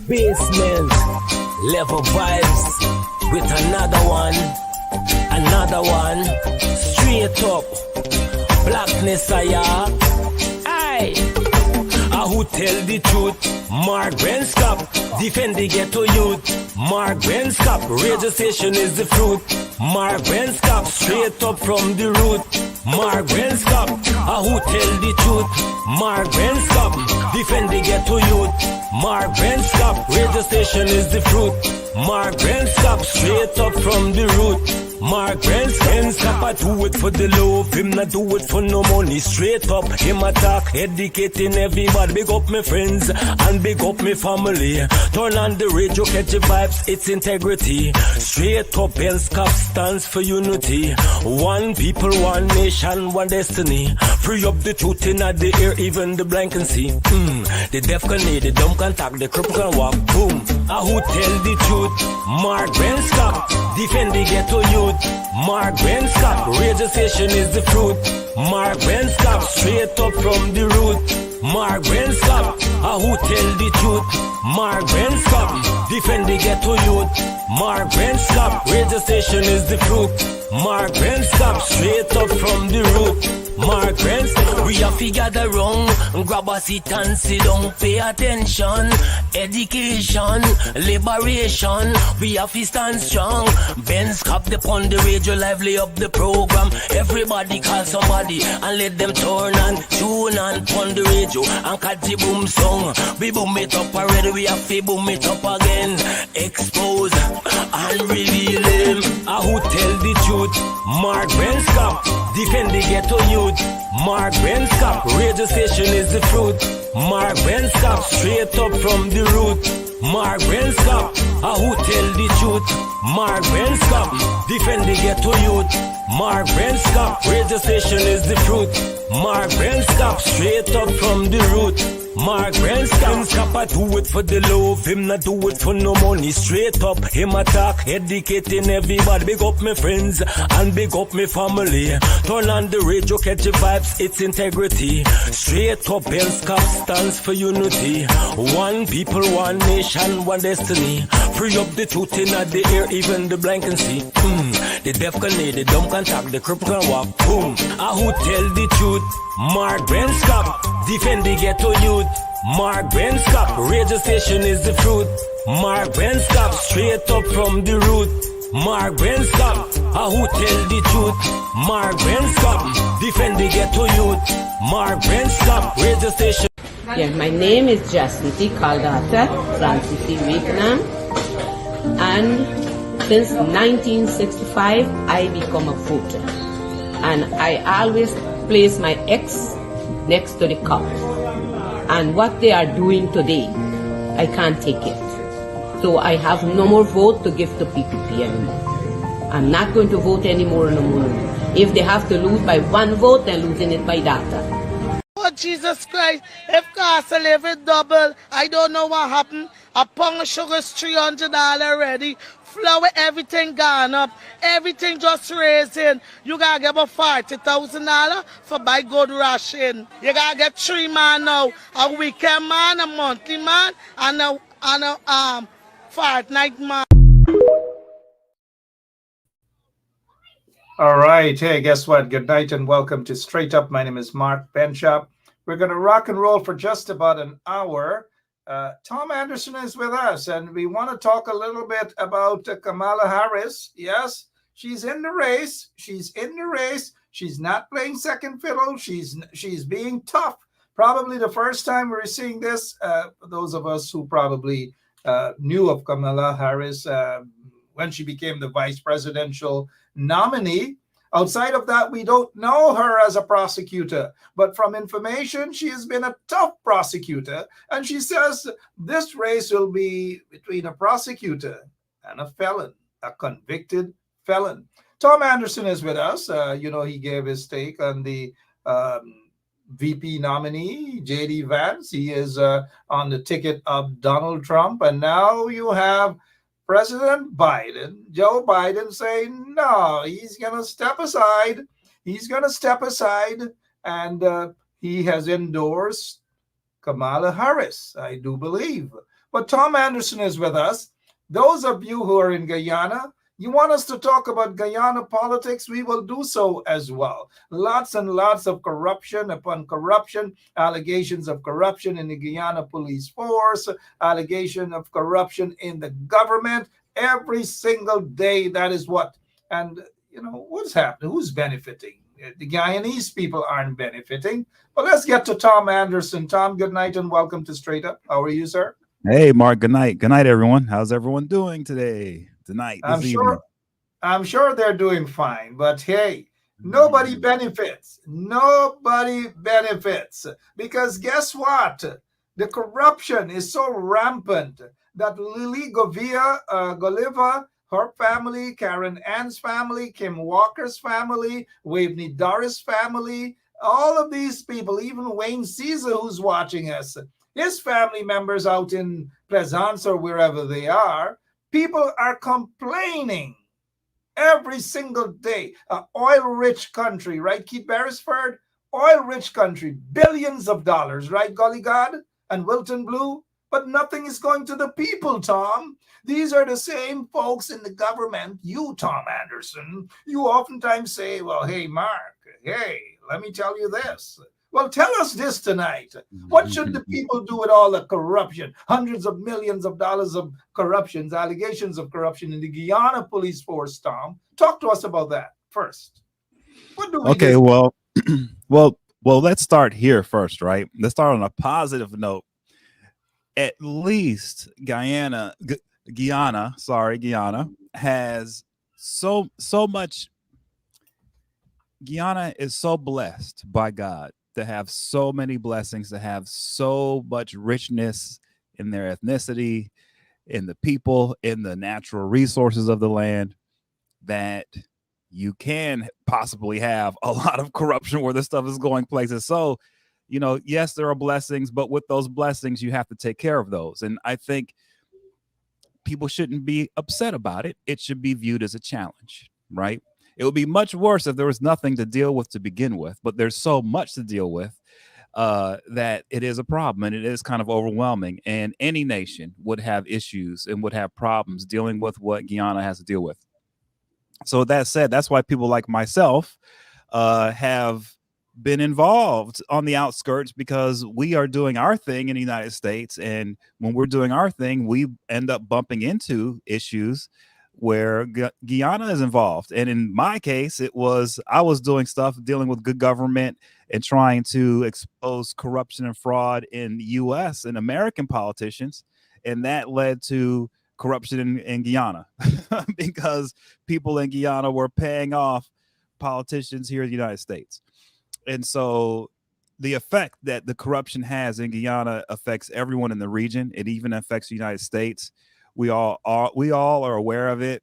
Basement level vibes with another one, straight up blackness. Aye, who tell the truth? Mark Benskop, defend the ghetto youth. Mark Benskop, radio station is the fruit. Mark Benskop, straight up from the root. Mark Benskop, who tell the truth? Mark Benskop, defend the ghetto youth. Mark Benskop, radio station is the fruit. Mark Benskop, straight up from the root. Mark Benskop, I do it for the love, him not do it for no money. Straight up, him attack, educating everybody. Big up my friends and big up my family. Turn on the radio, catch the vibes, it's integrity. Straight up, Benskop stands for unity. One people, one nation, one destiny. Free up the truth in the air, even the blind can see. The deaf can hear, the dumb can talk, the cripple can walk. Boom. Who tell the truth? Mark Benskop, defend the ghetto youth. Mark Benskop, radio station is the fruit. Mark Benskop, straight up from the root. Mark Benskop, who tell the truth? Mark Benskop, defend the ghetto youth. Mark Benskop, radio station is the fruit. Mark Benskop, straight up from the root. Mark Benskop, we have to gather wrong, grab a seat and sit down, pay attention. Education, liberation, we have to stand strong. Benskop upon the radio, lively up the program. Everybody call somebody and let them turn and tune and on the radio and catch the boom song. We boom it up already, we have to boom it up again. Expose and reveal him. Who tell the truth? Mark Benskop, defend the ghetto youth. Mark Benskop, radio station is the fruit. Mark Benskop, straight up from the root. Mark Benskop, who tell the truth? Mark Benskop, defend the ghetto youth. Mark Benskop, radio station is the fruit. Mark Benskop, straight up from the root. Mark Benskop, I do it for the love, him not do it for no money. Straight up, him attack, educating everybody. Big up my friends and big up my family. Turn on the radio, catch the vibes, it's integrity. Straight up, Benskop stands for unity. One people, one nation, one destiny. Free up the truth in the air, even the blind can see. The deaf can hear, the dumb can talk, the cripple can walk. Boom. Who tell the truth? Mark Benskop, defend the ghetto youth. Mark Benskop, radio station is the fruit. Mark Benskop, straight up from the root. Mark Benskop, who tell the truth? Mark Benskop, defend the ghetto youth. Mark Benskop, radio station. Yeah, my name is Jacinty Caldata Francis Wakenham, and since 1965 I become a voter, and I always place my X next to the cup. And what they are doing today, I can't take it. So I have no more vote to give to PPP anymore. I'm not going to vote anymore no more. If they have to lose by one vote, they're losing it by data. Oh, Jesus Christ, if cost of living double, I don't know what happened. A pound of sugar is $300 already. Flour, everything gone up. Everything just raising. You gotta get about $40,000 for buy good ration. You gotta get 3 man now. A weekend man, a monthly man, and a fortnight man. All right. Hey, guess what? Good night and welcome to Straight Up. My name is Mark Benskop. We're going to rock and roll for just about an hour. Tom Anderson is with us, and we want to talk a little bit about Kamala Harris. Yes, she's in the race. She's in the race. She's not playing second fiddle. She's being tough. Probably the first time we're seeing this, those of us who probably knew of Kamala Harris when she became the vice presidential nominee. Outside of that, we don't know her as a prosecutor, but from information, she has been a tough prosecutor. And she says this race will be between a prosecutor and a felon, a convicted felon. Tom Anderson is with us. He gave his take on the VP nominee, J.D. Vance. He is on the ticket of Donald Trump. And now you have President Biden, Joe Biden, saying, no, he's going to step aside. He's going to step aside, and he has endorsed Kamala Harris, I do believe. But Tom Anderson is with us. Those of you who are in Guyana, you want us to talk about Guyana politics? We will do so as well. Lots and lots of corruption upon corruption, allegations of corruption in the Guyana police force, allegation of corruption in the government. Every single day, that is what. And, what's happening? Who's benefiting? The Guyanese people aren't benefiting. But let's get to Tom Anderson. Tom, good night and welcome to Straight Up. How are you, sir? Hey, Mark. Good night. Good night, everyone. How's everyone doing today? Tonight, this evening? I'm sure they're doing fine. But hey, nobody benefits. Nobody benefits. Because guess what? The corruption is so rampant that Lily Goliva, her family, Karen Ann's family, Kim Walker's family, Waveney Doris' family, all of these people, even Wayne Caesar, who's watching us, his family members out in Plaisance or wherever they are, people are complaining every single day. An oil-rich country, right, Keith Beresford? Oil-rich country, billions of dollars, right, Golly God and Wilton Blue? But nothing is going to the people, Tom. These are the same folks in the government. You, Tom Anderson, you oftentimes say, well, hey, Mark, hey, let me tell you this. Well, tell us this tonight. What should the people do with all the corruption? Hundreds of millions of dollars of corruptions, allegations of corruption in the Guyana police force, Tom. Talk to us about that first. What do we Okay, do? well, let's start here first, right? Let's start on a positive note. At least Guyana has so much. Guyana is so blessed by God to have so many blessings, to have so much richness in their ethnicity, in the people, in the natural resources of the land, that you can possibly have a lot of corruption where this stuff is going places. So, yes, there are blessings, but with those blessings, you have to take care of those. And I think people shouldn't be upset about it. It should be viewed as a challenge, right? It would be much worse if there was nothing to deal with to begin with, but there's so much to deal with that it is a problem, and it is kind of overwhelming. And any nation would have issues and would have problems dealing with what Guyana has to deal with. So with that said, that's why people like myself have been involved on the outskirts, because we are doing our thing in the United States. And when we're doing our thing, we end up bumping into issues where Guyana is involved. And in my case, I was doing stuff dealing with good government and trying to expose corruption and fraud in U.S. and American politicians. And that led to corruption in Guyana because people in Guyana were paying off politicians here in the United States. And so the effect that the corruption has in Guyana affects everyone in the region. It even affects the United States. We all are aware of it.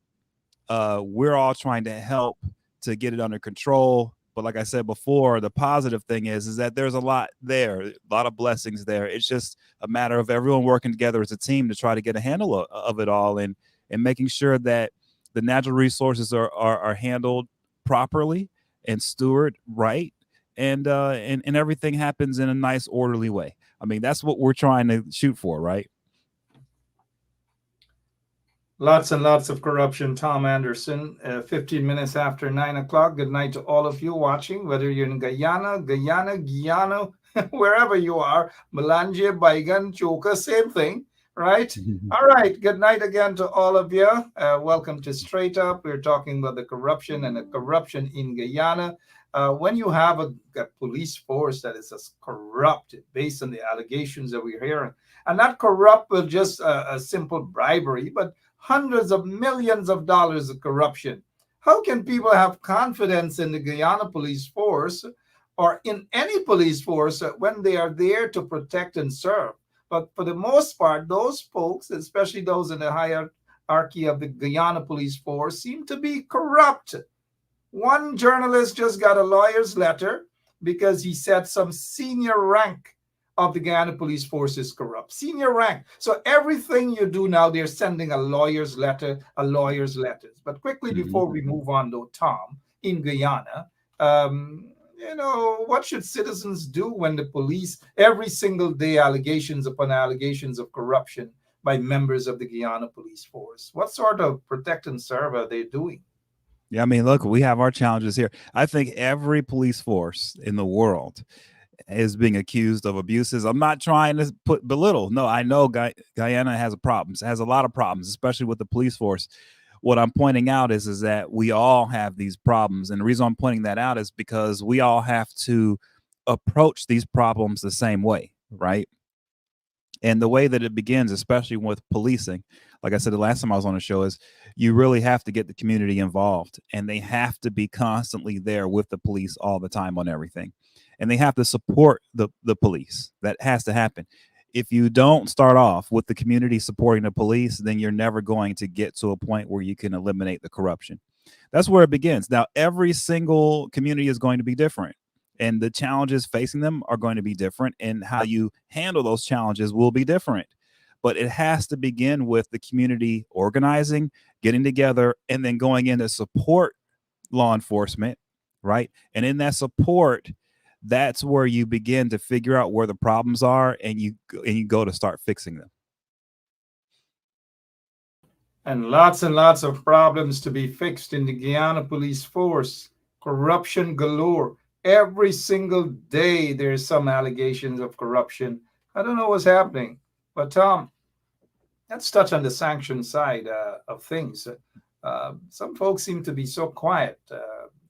We're all trying to help to get it under control. But like I said before, the positive thing is that there's a lot there, a lot of blessings there. It's just a matter of everyone working together as a team to try to get a handle of it all, and making sure that the natural resources are handled properly and stewarded right, and everything happens in a nice, orderly way. I mean, that's what we're trying to shoot for, right? Lots and lots of corruption. Tom Anderson, 15 minutes after 9 o'clock. Good night to all of you watching, whether you're in Guyana, wherever you are. Malanje, Baigan, Choka, same thing, right? All right. Good night again to all of you. Welcome to Straight Up. We're talking about the corruption and the corruption in Guyana. When you have a police force that is as corrupt based on the allegations that we're hearing, and not corrupt with just a simple bribery, but hundreds of millions of dollars of corruption. How can people have confidence in the Guyana police force or in any police force when they are there to protect and serve? But for the most part, those folks, especially those in the hierarchy of the Guyana police force, seem to be corrupt. One journalist just got a lawyer's letter because he said some senior rank of the Guyana police force is corrupt. Senior rank. So everything you do now, they're sending a lawyer's letters. But quickly, before we move on, though, Tom, in Guyana, what should citizens do when the police, every single day, allegations upon allegations of corruption by members of the Guyana police force? What sort of protect and serve are they doing? Yeah, I mean, look, we have our challenges here. I think every police force in the world is being accused of abuses. I'm not trying to put belittle. No, I know Guyana has problems, has a lot of problems, especially with the police force. What I'm pointing out is that we all have these problems, and the reason I'm pointing that out is because we all have to approach these problems the same way, right? And the way that it begins, especially with policing, like I said the last time I was on the show, is you really have to get the community involved, and they have to be constantly there with the police all the time on everything, and they have to support the police. That has to happen. If you don't start off with the community supporting the police, then you're never going to get to a point where you can eliminate the corruption. That's where it begins. Now, every single community is going to be different, and the challenges facing them are going to be different, and how you handle those challenges will be different. But it has to begin with the community organizing, getting together, and then going in to support law enforcement, right? And in that support, that's where you begin to figure out where the problems are, and you go to start fixing them. And lots of problems to be fixed in the Guyana police force. Corruption galore. Every single day there's some allegations of corruption. I don't know what's happening. But Tom, let's touch on the sanction side of things. Some folks seem to be so quiet.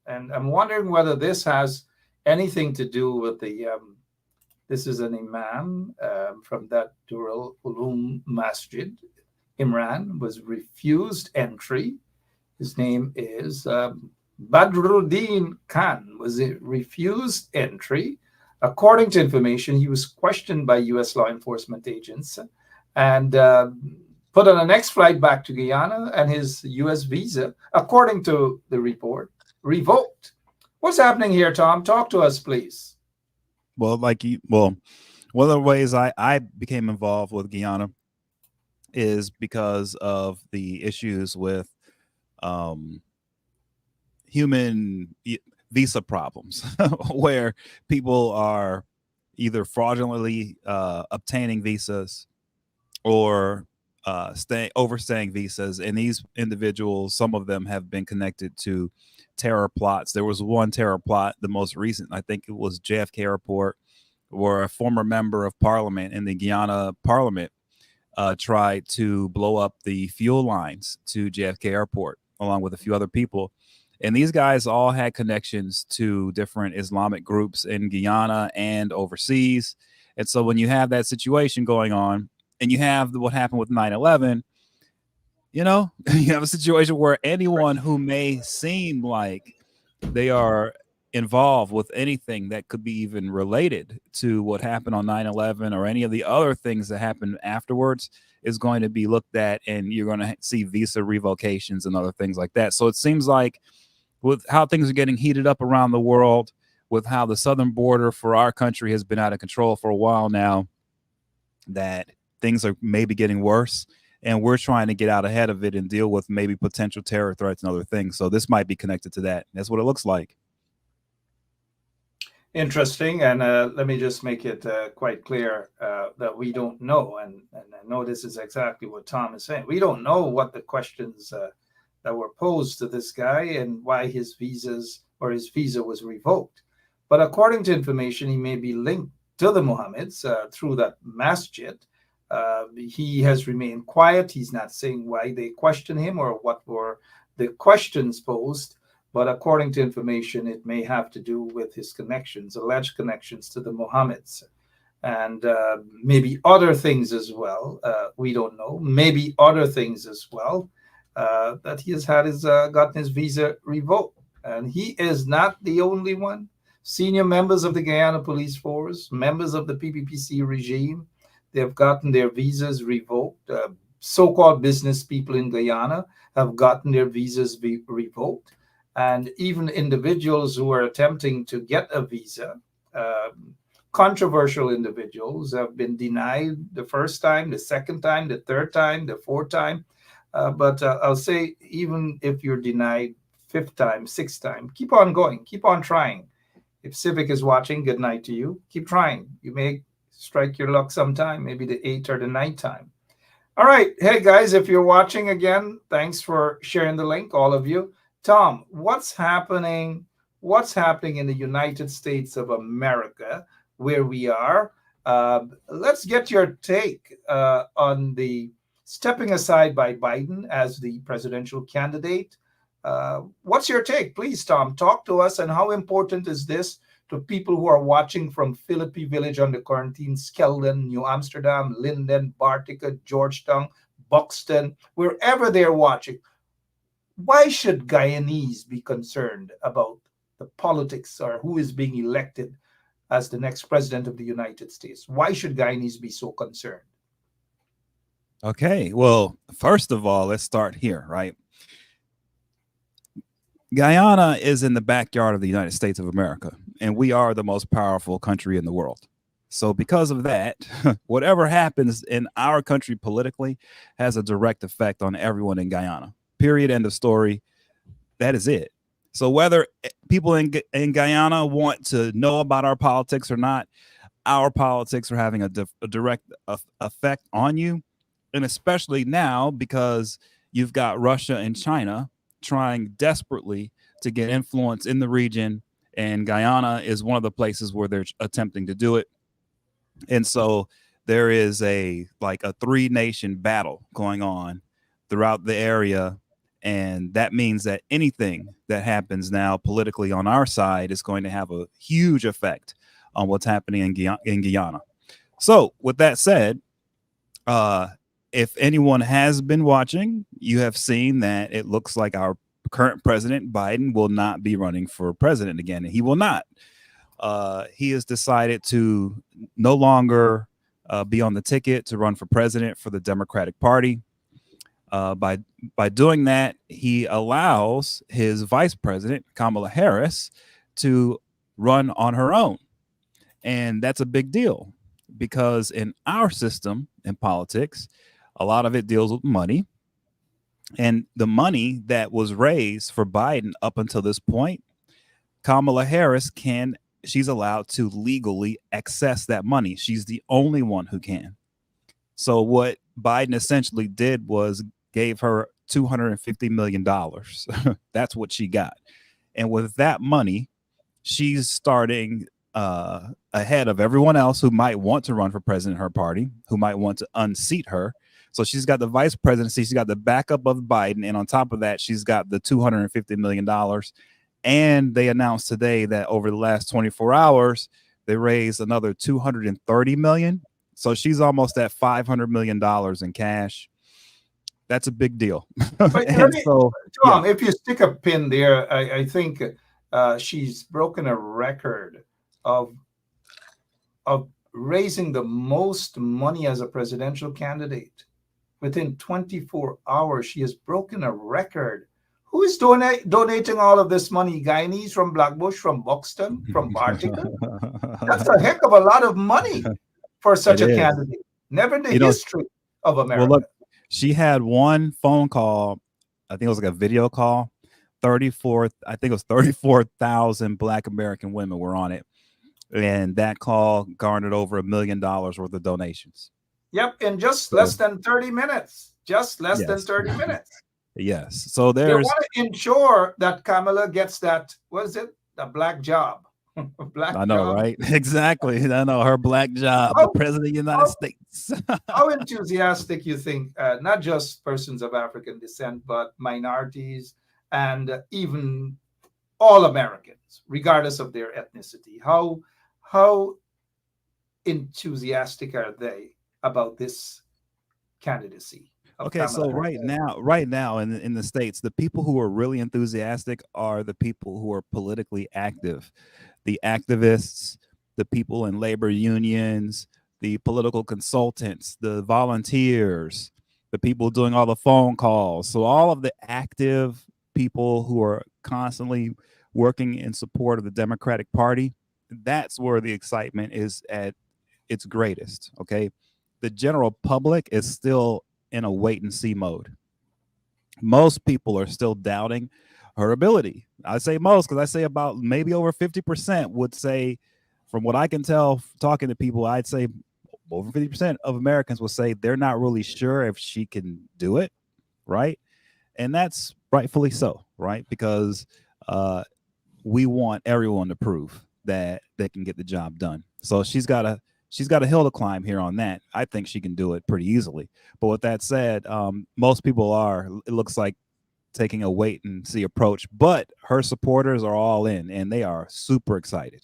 And I'm wondering whether this has anything to do with this is an imam from that Durul Ulum Masjid. Imran was refused entry. His name is Badruddin Khan. Was it refused entry? According to information, he was questioned by U.S. law enforcement agents and put on a next flight back to Guyana, and his U.S. visa, according to the report, revoked. What's happening here, Tom? Talk to us, please. Well, one of the ways I became involved with Guyana is because of the issues with human visa problems, where people are either fraudulently obtaining visas or overstaying visas. And these individuals, some of them have been connected to terror plots. There was one terror plot, the most recent, I think it was JFK Airport, where a former member of parliament in the Guyana parliament tried to blow up the fuel lines to JFK Airport, along with a few other people. And these guys all had connections to different Islamic groups in Guyana and overseas. And so when you have that situation going on, and you have what happened with 9/11, you have a situation where anyone who may seem like they are involved with anything that could be even related to what happened on 9/11 or any of the other things that happened afterwards is going to be looked at, and you're going to see visa revocations and other things like that. So it seems like with how things are getting heated up around the world, with how the southern border for our country has been out of control for a while now, that things are maybe getting worse, and we're trying to get out ahead of it and deal with maybe potential terror threats and other things. So this might be connected to that. That's what it looks like. Interesting. And let me just make it quite clear that we don't know. And I know this is exactly what Tom is saying. We don't know what the questions that were posed to this guy and why his visa was revoked. But according to information, he may be linked to the Mohammeds through that masjid. He has remained quiet. He's not saying why they questioned him or what were the questions posed. But according to information, it may have to do with his connections, alleged connections to the Mohammeds, and maybe other things as well. We don't know. Maybe other things as well that he has had gotten his visa revoked. And he is not the only one. Senior members of the Guyana Police Force, members of the PPPC regime, they have gotten their visas revoked. So-called business people in Guyana have gotten their visas revoked. And even individuals who are attempting to get a visa, controversial individuals, have been denied the first time, the second time, the third time, the fourth time. But I'll say, even if you're denied fifth time, sixth time, keep on going, keep on trying. If Civic is watching, good night to you. Keep trying. You may strike your luck sometime, maybe the 8th or the 9th time. All right. Hey, guys, if you're watching again, thanks for sharing the link, all of you. Tom, what's happening? What's happening in the United States of America, where we are? Let's get your take on the stepping aside by Biden as the presidential candidate. What's your take? Please, Tom, talk to us. And how important is this to people who are watching from Philippi Village under quarantine, Skeldon, New Amsterdam, Linden, Bartica, Georgetown, Buxton, wherever they're watching? Why should Guyanese be concerned about the politics or who is being elected as the next president of the United States? Why should Guyanese be so concerned? Okay, well, first of all, let's start here, right? Guyana is in the backyard of the United States of America, and we are the most powerful country in the world. So because of that, whatever happens in our country politically has a direct effect on everyone in Guyana. Period. End of story. That is it. So whether people in Guyana want to know about our politics or not, our politics are having a direct effect on you. And especially now, because you've got Russia and China trying desperately to get influence in the region. And Guyana is one of the places where they're attempting to do it. And so there is a 3-nation battle going on throughout the area. And that means that anything that happens now politically on our side is going to have a huge effect on what's happening in Guyana. So with that said, if anyone has been watching, you have seen that it looks like our current president, Biden, will not be running for president again. And he will not. He has decided to no longer be on the ticket to run for president for the Democratic Party. By doing that, he allows his vice president, Kamala Harris, to run on her own. And that's a big deal because in our system in politics, a lot of it deals with money. And the money that was raised for Biden up until this point, Kamala Harris she's allowed to legally access that money. She's the only one who can. So what Biden essentially did was gave her $250 million. That's what she got. And with that money, she's starting ahead of everyone else who might want to run for president in her party, who might want to unseat her. So she's got the vice presidency, she's got the backup of Biden, and on top of that, she's got the $250 million. And they announced today that over the last 24 hours, they raised another $230 million. So she's almost at $500 million in cash. That's a big deal. Tom, if you stick a pin there, I think she's broken a record of raising the most money as a presidential candidate. Within 24 hours, she has broken a record. Who is donating all of this money? Guyanese from Blackbush, from Buxton, from Bartica? That's a heck of a lot of money for such a candidate. Never in the history of America. Well, look, she had one phone call. I think it was like a video call. 34,000 Black American women were on it. And that call garnered over $1 million worth of donations. Yep, in just less than 30 minutes. Just less than 30 minutes. Yes. So they want to ensure that Kamala gets that, what is it? The black job. I know, right? Exactly. I know, her black job, the president of the United States. How enthusiastic you think, not just persons of African descent, but minorities and even all Americans, regardless of their ethnicity, how enthusiastic are they about this candidacy? Okay, so right now in the States, the people who are really enthusiastic are the people who are politically active, the activists, the people in labor unions, the political consultants, the volunteers, the people doing all the phone calls. So all of the active people who are constantly working in support of the Democratic Party, that's where the excitement is at its greatest. Okay, the general public is still in a wait and see mode. Most people are still doubting her ability. I say most because I say about maybe over 50% would say, from what I can tell, talking to people, I'd say over 50% of Americans will say they're not really sure if she can do it, right? And that's rightfully so, right? Because we want everyone to prove that they can get the job done. So she's got a hill to climb here on that. I think she can do it pretty easily. But with that said, most people are, it looks like, taking a wait and see approach. But her supporters are all in, and they are super excited.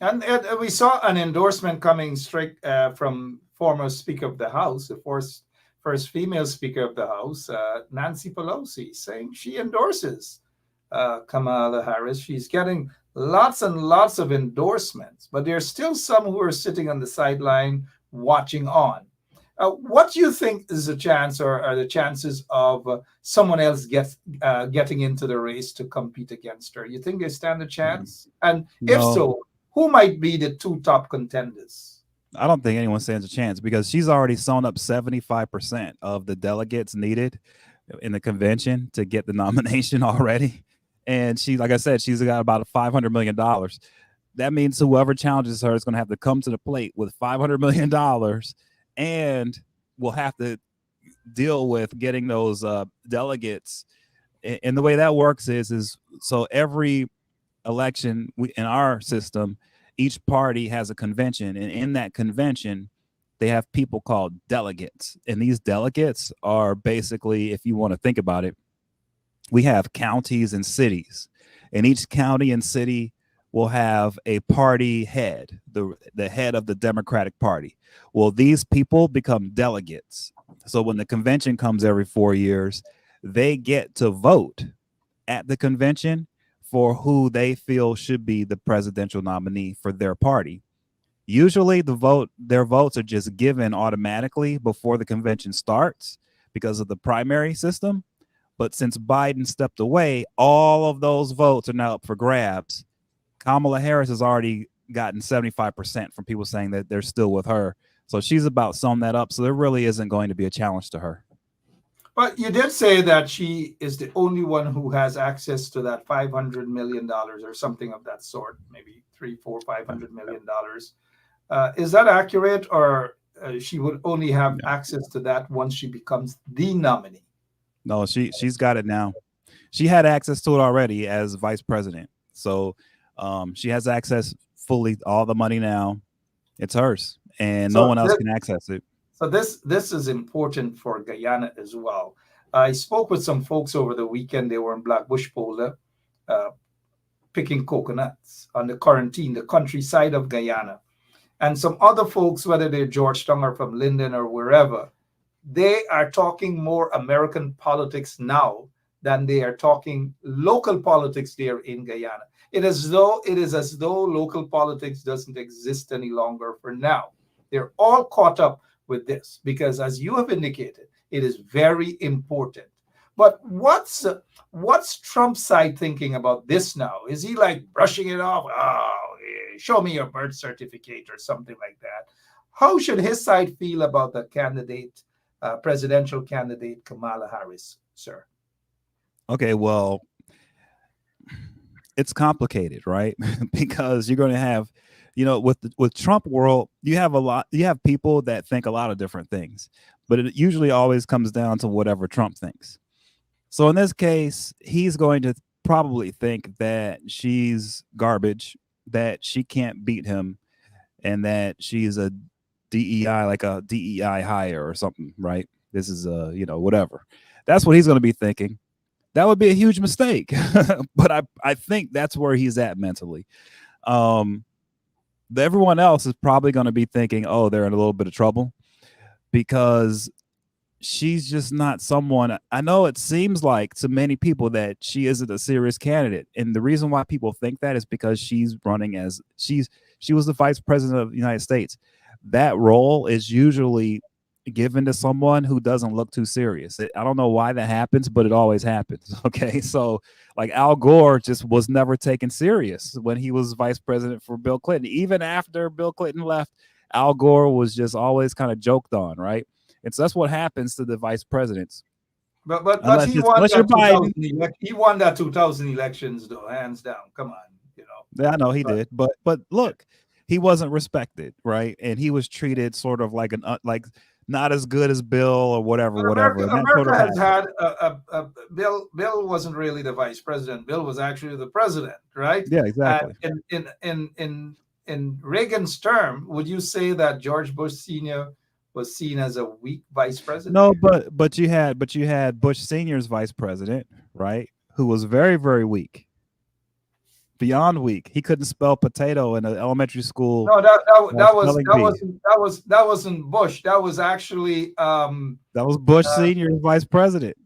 And we saw an endorsement coming straight from former Speaker of the House, the first female Speaker of the House, Nancy Pelosi, saying she endorses Kamala Harris. She's getting lots and lots of endorsements, but there's still some who are sitting on the sideline watching on. What do you think is the chance, or are the chances of someone else getting into the race to compete against her? You think they stand a chance? And if so, who might be the two top contenders? I don't think anyone stands a chance because she's already sewn up 75% of the delegates needed in the convention to get the nomination already. And she, like I said, she's got about $500 million. That means whoever challenges her is going to have to come to the plate with $500 million and will have to deal with getting those delegates. And the way that works is so every election in our system, each party has a convention, and in that convention they have people called delegates, and these delegates are basically, if you want to think about it, we have counties and cities, and each county and city will have a party head, the head of the Democratic Party. Well, these people become delegates. So when the convention comes every 4 years, they get to vote at the convention for who they feel should be the presidential nominee for their party. Usually their votes are just given automatically before the convention starts because of the primary system. But since Biden stepped away, all of those votes are now up for grabs. Kamala Harris has already gotten 75% from people saying that they're still with her. So she's about sum that up. So there really isn't going to be a challenge to her. But you did say that she is the only one who has access to that $500 million or something of that sort, maybe $500 million. Is that accurate, or she would only have access to that once she becomes the nominee? No, she's got it now. She had access to it already as vice president. So she has access fully, all the money now. It's hers, and no one else can access it. So this is important for Guyana as well. I spoke with some folks over the weekend. They were in Black Bush Polder, picking coconuts on the quarantine, the countryside of Guyana. And some other folks, whether they're Georgetown or from Linden or wherever, they are talking more American politics now than they are talking local politics there in Guyana. It is as though local politics doesn't exist any longer for now. They're all caught up with this because, as you have indicated, it is very important. But what's Trump's side thinking about this now? Is he like brushing it off? Oh, show me your birth certificate or something like that. How should his side feel about the candidate, presidential candidate Kamala Harris, sir? Okay, well, it's complicated, right? Because you're going to have, with Trump world, you have people that think a lot of different things, but it usually always comes down to whatever Trump thinks. So in this case, he's going to probably think that she's garbage, that she can't beat him, and that she's a DEI, like a DEI hire or something, right? This is whatever. That's what he's going to be thinking. That would be a huge mistake. But I think that's where he's at mentally. Everyone else is probably going to be thinking, oh, they're in a little bit of trouble because she's just not someone. I know it seems like to many people that she isn't a serious candidate. And the reason why people think that is because she's running as she was the vice president of the United States. That role is usually given to someone who doesn't look too serious. I don't know why that happens, but it always happens. Okay. So like Al Gore just was never taken serious when he was vice president for Bill Clinton. Even after Bill Clinton left, Al Gore was just always kind of joked on. Right. And so that's what happens to the vice presidents. But he won unless you're that Biden. 2000 he won that 2000 elections though, hands down. Come on, you know. Yeah, I know he did, but look, he wasn't respected, right? And he was treated sort of like like not as good as Bill or whatever, But whatever. And that sort America of has happened. had a Bill. Bill wasn't really the vice president. Bill was actually the president, right? Yeah, And exactly. in Reagan's term, would you say that George Bush Sr. was seen as a weak vice president? No, but you had Bush Senior's vice president, right? Who was very, very weak, beyond weak. He couldn't spell potato in an elementary school. No, Spelling bee. that wasn't Bush. That was actually That was Bush Senior's vice president.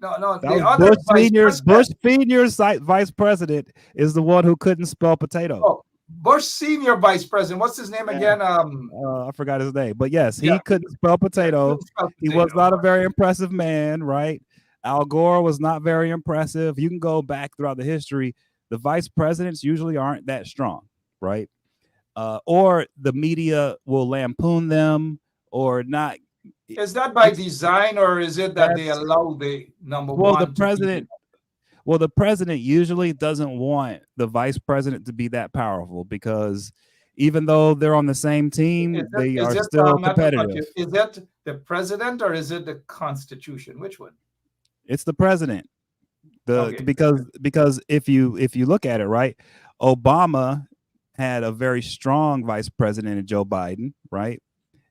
no That the was other vice president. Bush Senior's vice president is the one who couldn't spell potato. Oh, Bush Senior vice president. What's his name again? I forgot his name, but yes, he Yeah. couldn't spell potato. Couldn't spell He was potato. not a very impressive man, right? Al Gore was not very impressive. You can go back throughout the history. The vice presidents usually aren't that strong, right? Or the media will lampoon them or not. Is that by design, or is it that they allow the number Well, one? the president usually doesn't want the vice president to be that powerful because even though they're on the same team, they are still competitive. Is that the president or is it the Constitution? Which one? It's the president. Okay. Because if you look at it, right, Obama had a very strong vice president in Joe Biden, right?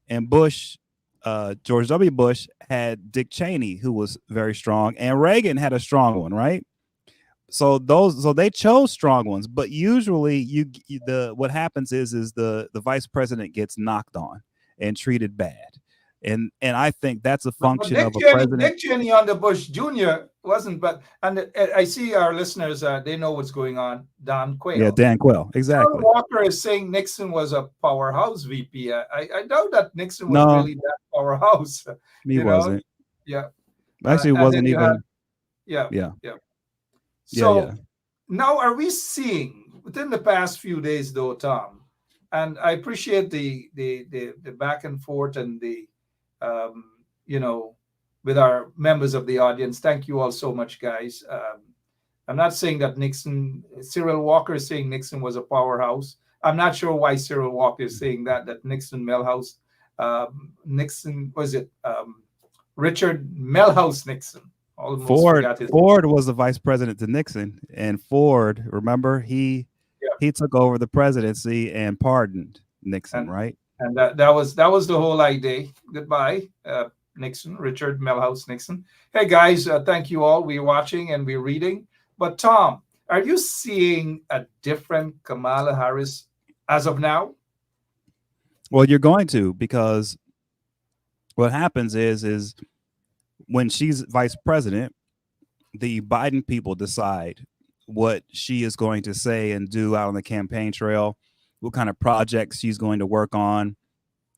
And George W. Bush had Dick Cheney, who was very strong, and Reagan had a strong one, right? So they chose strong ones, but usually what happens is the vice president gets knocked on and treated bad. And I think that's a function of a president. Dick Cheney under Bush Jr. wasn't, and I see our listeners, they know what's going on. Dan Quayle. Yeah, Dan Quayle, exactly. Walker is saying Nixon was a powerhouse VP. I doubt that Nixon was really that powerhouse. He wasn't. Yeah. Actually, it wasn't even. Yeah. So now are we seeing within the past few days though, Tom, and I appreciate the back and forth and the with our members of the audience. Thank you all so much, guys. I'm not saying that Cyril Walker is saying Nixon was a powerhouse. I'm not sure why Cyril Walker is saying that Nixon Melhouse, Richard Melhouse Nixon. Ford was the vice president to Nixon, and Ford, remember, he took over the presidency and pardoned Nixon, right? And that was the whole idea. Goodbye, Nixon, Richard Melhouse Nixon. Hey guys, thank you all. We're watching and we're reading. But Tom, are you seeing a different Kamala Harris as of now? Well, you're going to, because what happens is when she's vice president, the Biden people decide what she is going to say and do out on the campaign trail, what kind of projects she's going to work on.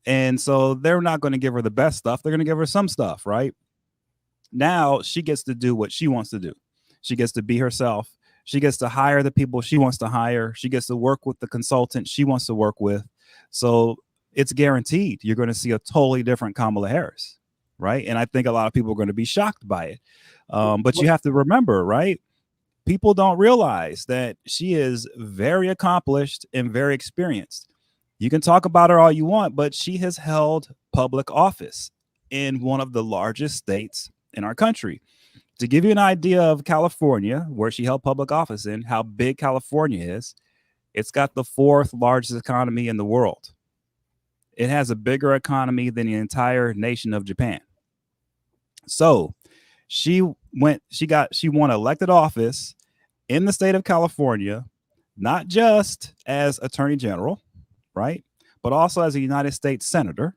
And so they're not going to give her the best stuff. They're going to give her some stuff, right? Now she gets to do what she wants to do. She gets to be herself. She gets to hire the people she wants to hire. She gets to work with the consultant she wants to work with. So it's guaranteed you're going to see a totally different Kamala Harris, right? And I think a lot of people are going to be shocked by it. But you have to remember, right? People don't realize that she is very accomplished and very experienced. You can talk about her all you want, but she has held public office in one of the largest states in our country. To give you an idea of California, where she held public office in, how big California is, it's got the 4th largest economy in the world. It has a bigger economy than the entire nation of Japan. So she won elected office in the state of California, not just as attorney general, right, but also as a United States senator.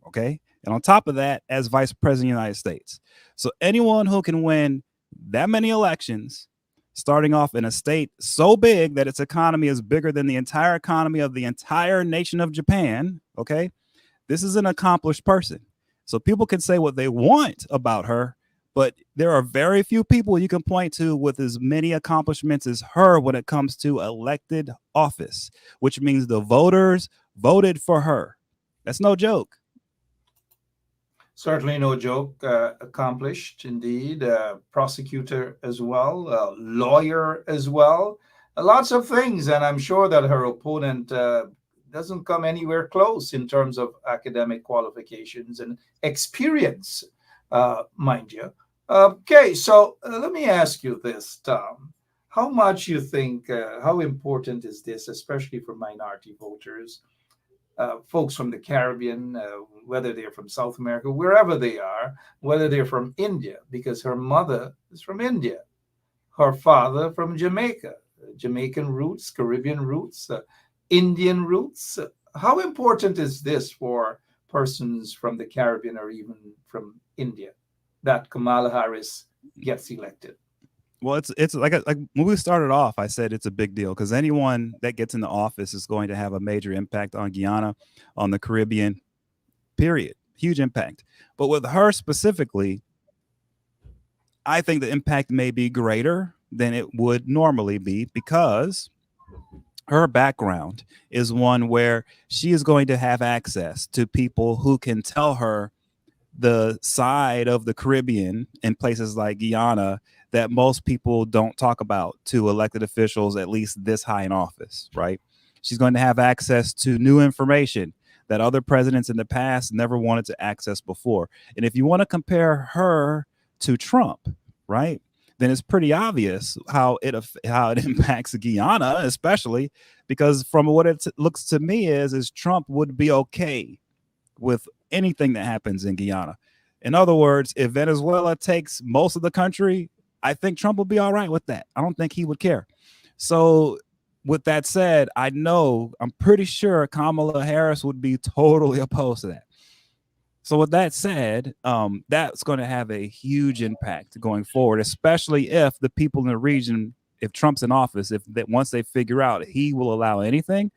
Okay. And on top of that, as vice president of the United States. So anyone who can win that many elections, starting off in a state so big that its economy is bigger than the entire economy of the entire nation of Japan. Okay. This is an accomplished person. So people can say what they want about her, but there are very few people you can point to with as many accomplishments as her when it comes to elected office, which means the voters voted for her. That's no joke. Certainly no joke. Accomplished indeed. Prosecutor as well, lawyer as well. Lots of things. And I'm sure that her opponent doesn't come anywhere close in terms of academic qualifications and experience, mind you. Okay, so let me ask you this, Tom. How much you think, how important is this, especially for minority voters? Folks from the Caribbean, whether they're from South America, wherever they are, whether they're from India, because her mother is from India, her father from Jamaica, Jamaican roots, Caribbean roots, Indian roots. How important is this for persons from the Caribbean or even from India that Kamala Harris gets elected? Well, it's like when we started off, I said it's a big deal because anyone that gets in the office is going to have a major impact on Guyana, on the Caribbean, period. Huge impact. But with her specifically, I think the impact may be greater than it would normally be because her background is one where she is going to have access to people who can tell her the side of the Caribbean in places like Guyana that most people don't talk about to elected officials, at least this high in office, right? She's going to have access to new information that other presidents in the past never wanted to access before. And if you want to compare her to Trump, right, then it's pretty obvious how it impacts Guyana, especially because from what it looks to me is Trump would be okay with anything that happens in Guyana. In other words, if Venezuela takes most of the country, I think Trump will be all right with that. I don't think he would care. So with that said, I'm pretty sure Kamala Harris would be totally opposed to that. So with that said, that's going to have a huge impact going forward, especially if the people in the region, if Trump's in office, once they figure out he will allow anything,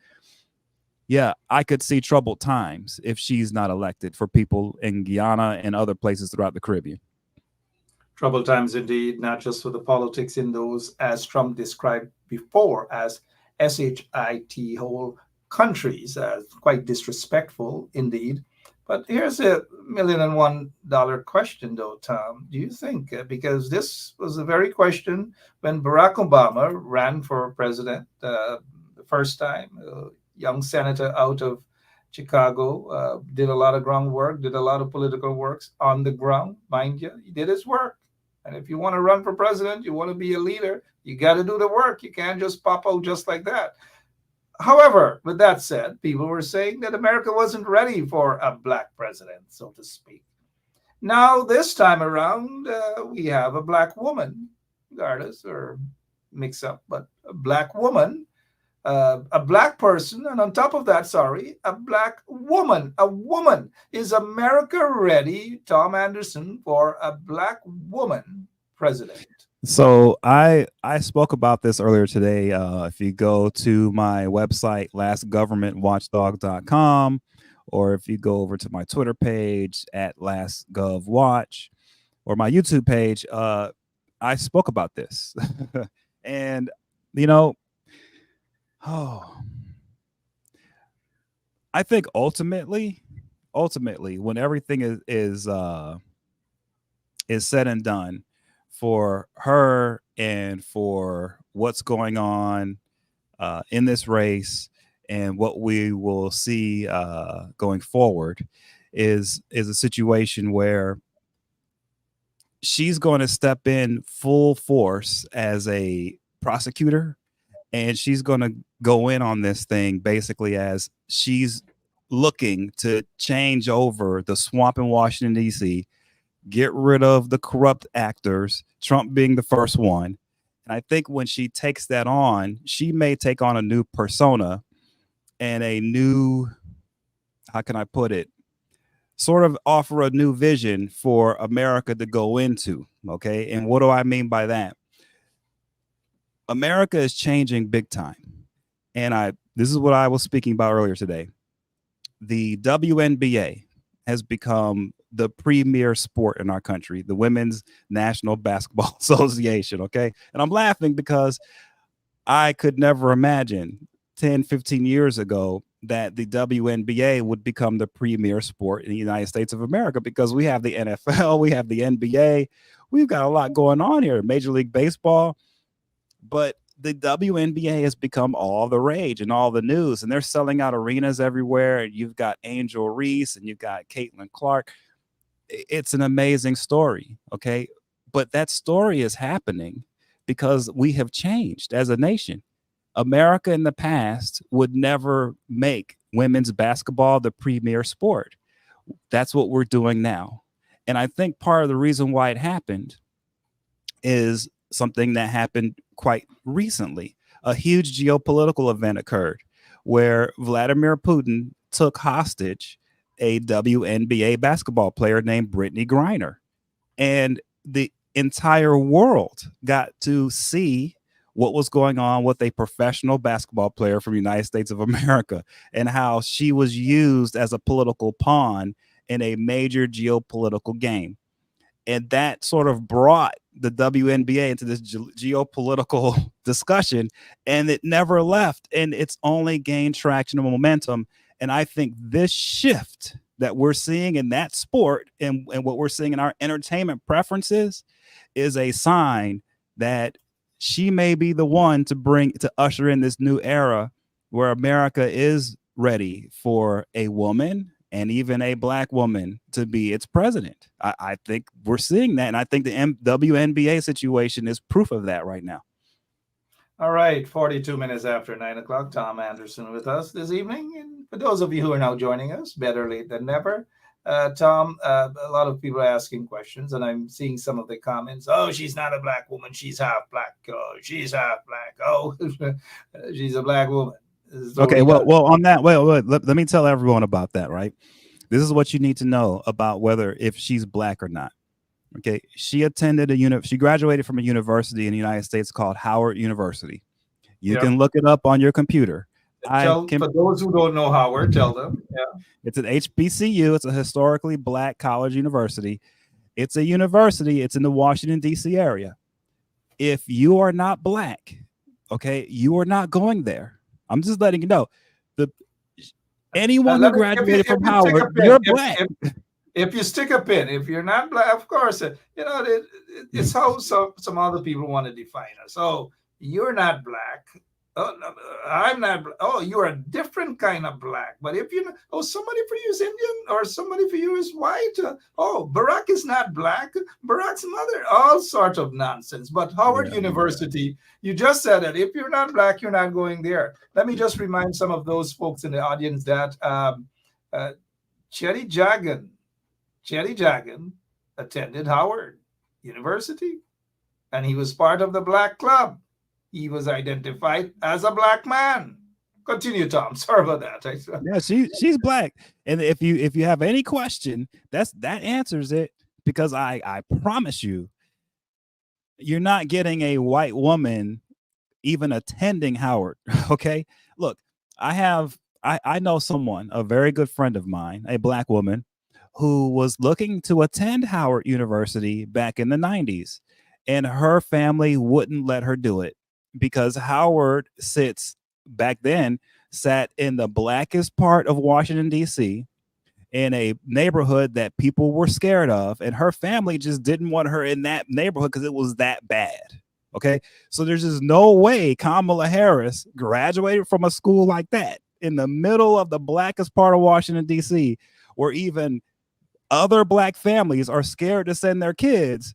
yeah, I could see troubled times if she's not elected for people in Guyana and other places throughout the Caribbean. Troubled times indeed, not just for the politics in those, as Trump described before, as SHIT whole countries, quite disrespectful indeed. But here's a $1,000,001 question, though, Tom. Do you think, because this was the very question when Barack Obama ran for president the first time, young senator out of Chicago, did a lot of groundwork, did a lot of political works on the ground, mind you. He did his work. And if you want to run for president, you want to be a leader, you got to do the work. You can't just pop out just like that. However, with that said, people were saying that America wasn't ready for a black president, so to speak. Now, this time around, we have a black woman, regardless or mix up, but a black woman, a black person, and on top of that, a black woman. A woman. Is America ready, Tom Anderson, for a black woman president? So I spoke about this earlier today. If you go to my website, lastgovernmentwatchdog.com, or if you go over to my Twitter page at lastgovwatch, or my YouTube page, I spoke about this. And, I think ultimately, when everything is said and done, for her and for what's going on in this race and what we will see going forward is a situation where she's going to step in full force as a prosecutor, and she's going to go in on this thing basically as she's looking to change over the swamp in Washington, D.C., get rid of the corrupt actors, Trump being the first one. And I think when she takes that on, she may take on a new persona and a new, how can I put it, sort of offer a new vision for America to go into. Okay. And what do I mean by that? America is changing big time. And this is what I was speaking about earlier today. The WNBA has become the premier sport in our country, the Women's National Basketball Association. Okay. And I'm laughing because I could never imagine 10, 15 years ago that the WNBA would become the premier sport in the United States of America, because we have the NFL, we have the NBA, we've got a lot going on here, Major League Baseball, but the WNBA has become all the rage and all the news, and they're selling out arenas everywhere. And you've got Angel Reese and you've got Caitlin Clark. It's an amazing story, okay? But that story is happening because we have changed as a nation. America in the past would never make women's basketball the premier sport. That's what we're doing now. And I think part of the reason why it happened is something that happened quite recently. A huge geopolitical event occurred where Vladimir Putin took hostage a WNBA basketball player named Brittany Griner. And the entire world got to see what was going on with a professional basketball player from the United States of America and how she was used as a political pawn in a major geopolitical game. And that sort of brought the WNBA into this geopolitical discussion, and it never left. And it's only gained traction and momentum. And I think this shift that we're seeing in that sport and what we're seeing in our entertainment preferences is a sign that she may be the one to usher in this new era where America is ready for a woman and even a Black woman to be its president. I think we're seeing that. And I think the WNBA situation is proof of that right now. All right, 42 minutes after 9 o'clock, Tom Anderson with us this evening. And for those of you who are now joining us, better late than never. Tom, a lot of people are asking questions, and I'm seeing some of the comments. Oh, she's not a Black woman. She's half Black. Oh, she's half Black. Oh, she's a Black woman. Okay, well, on that, let me tell everyone about that, right? This is what you need to know about whether if she's Black or not. Okay, she graduated from a university in the United States called Howard University. You can look it up on your computer. For those who don't know Howard, tell them. Yeah, it's an HBCU. It's a historically Black college university. It's a university. It's in the Washington, D.C. area. If you are not Black, okay, you are not going there. I'm just letting you know. Anyone who graduated from Howard, you're Black. If you stick a pin, if you're not Black, of course, it's how some other people want to define us. Oh, you're not Black. Oh, no, I'm not. Oh, you're a different kind of Black. But if somebody for you is Indian or somebody for you is white. Barack is not Black. Barack's mother. All sorts of nonsense. But Howard University, you just said that if you're not Black, you're not going there. Let me just remind some of those folks in the audience that Chetty Jagan attended Howard University, and he was part of the Black Club. He was identified as a Black man. Continue, Tom. Sorry about that. Yeah, she's Black. And if you have any question, that answers it, because I promise you, you're not getting a white woman even attending Howard. Okay. Look, I know someone, a very good friend of mine, a Black woman, who was looking to attend Howard University back in the 90s, and her family wouldn't let her do it because Howard sat in the blackest part of Washington, D.C., in a neighborhood that people were scared of, and her family just didn't want her in that neighborhood because it was that bad. Okay, so there's just no way Kamala Harris graduated from a school like that in the middle of the blackest part of Washington, D.C., where even other Black families are scared to send their kids.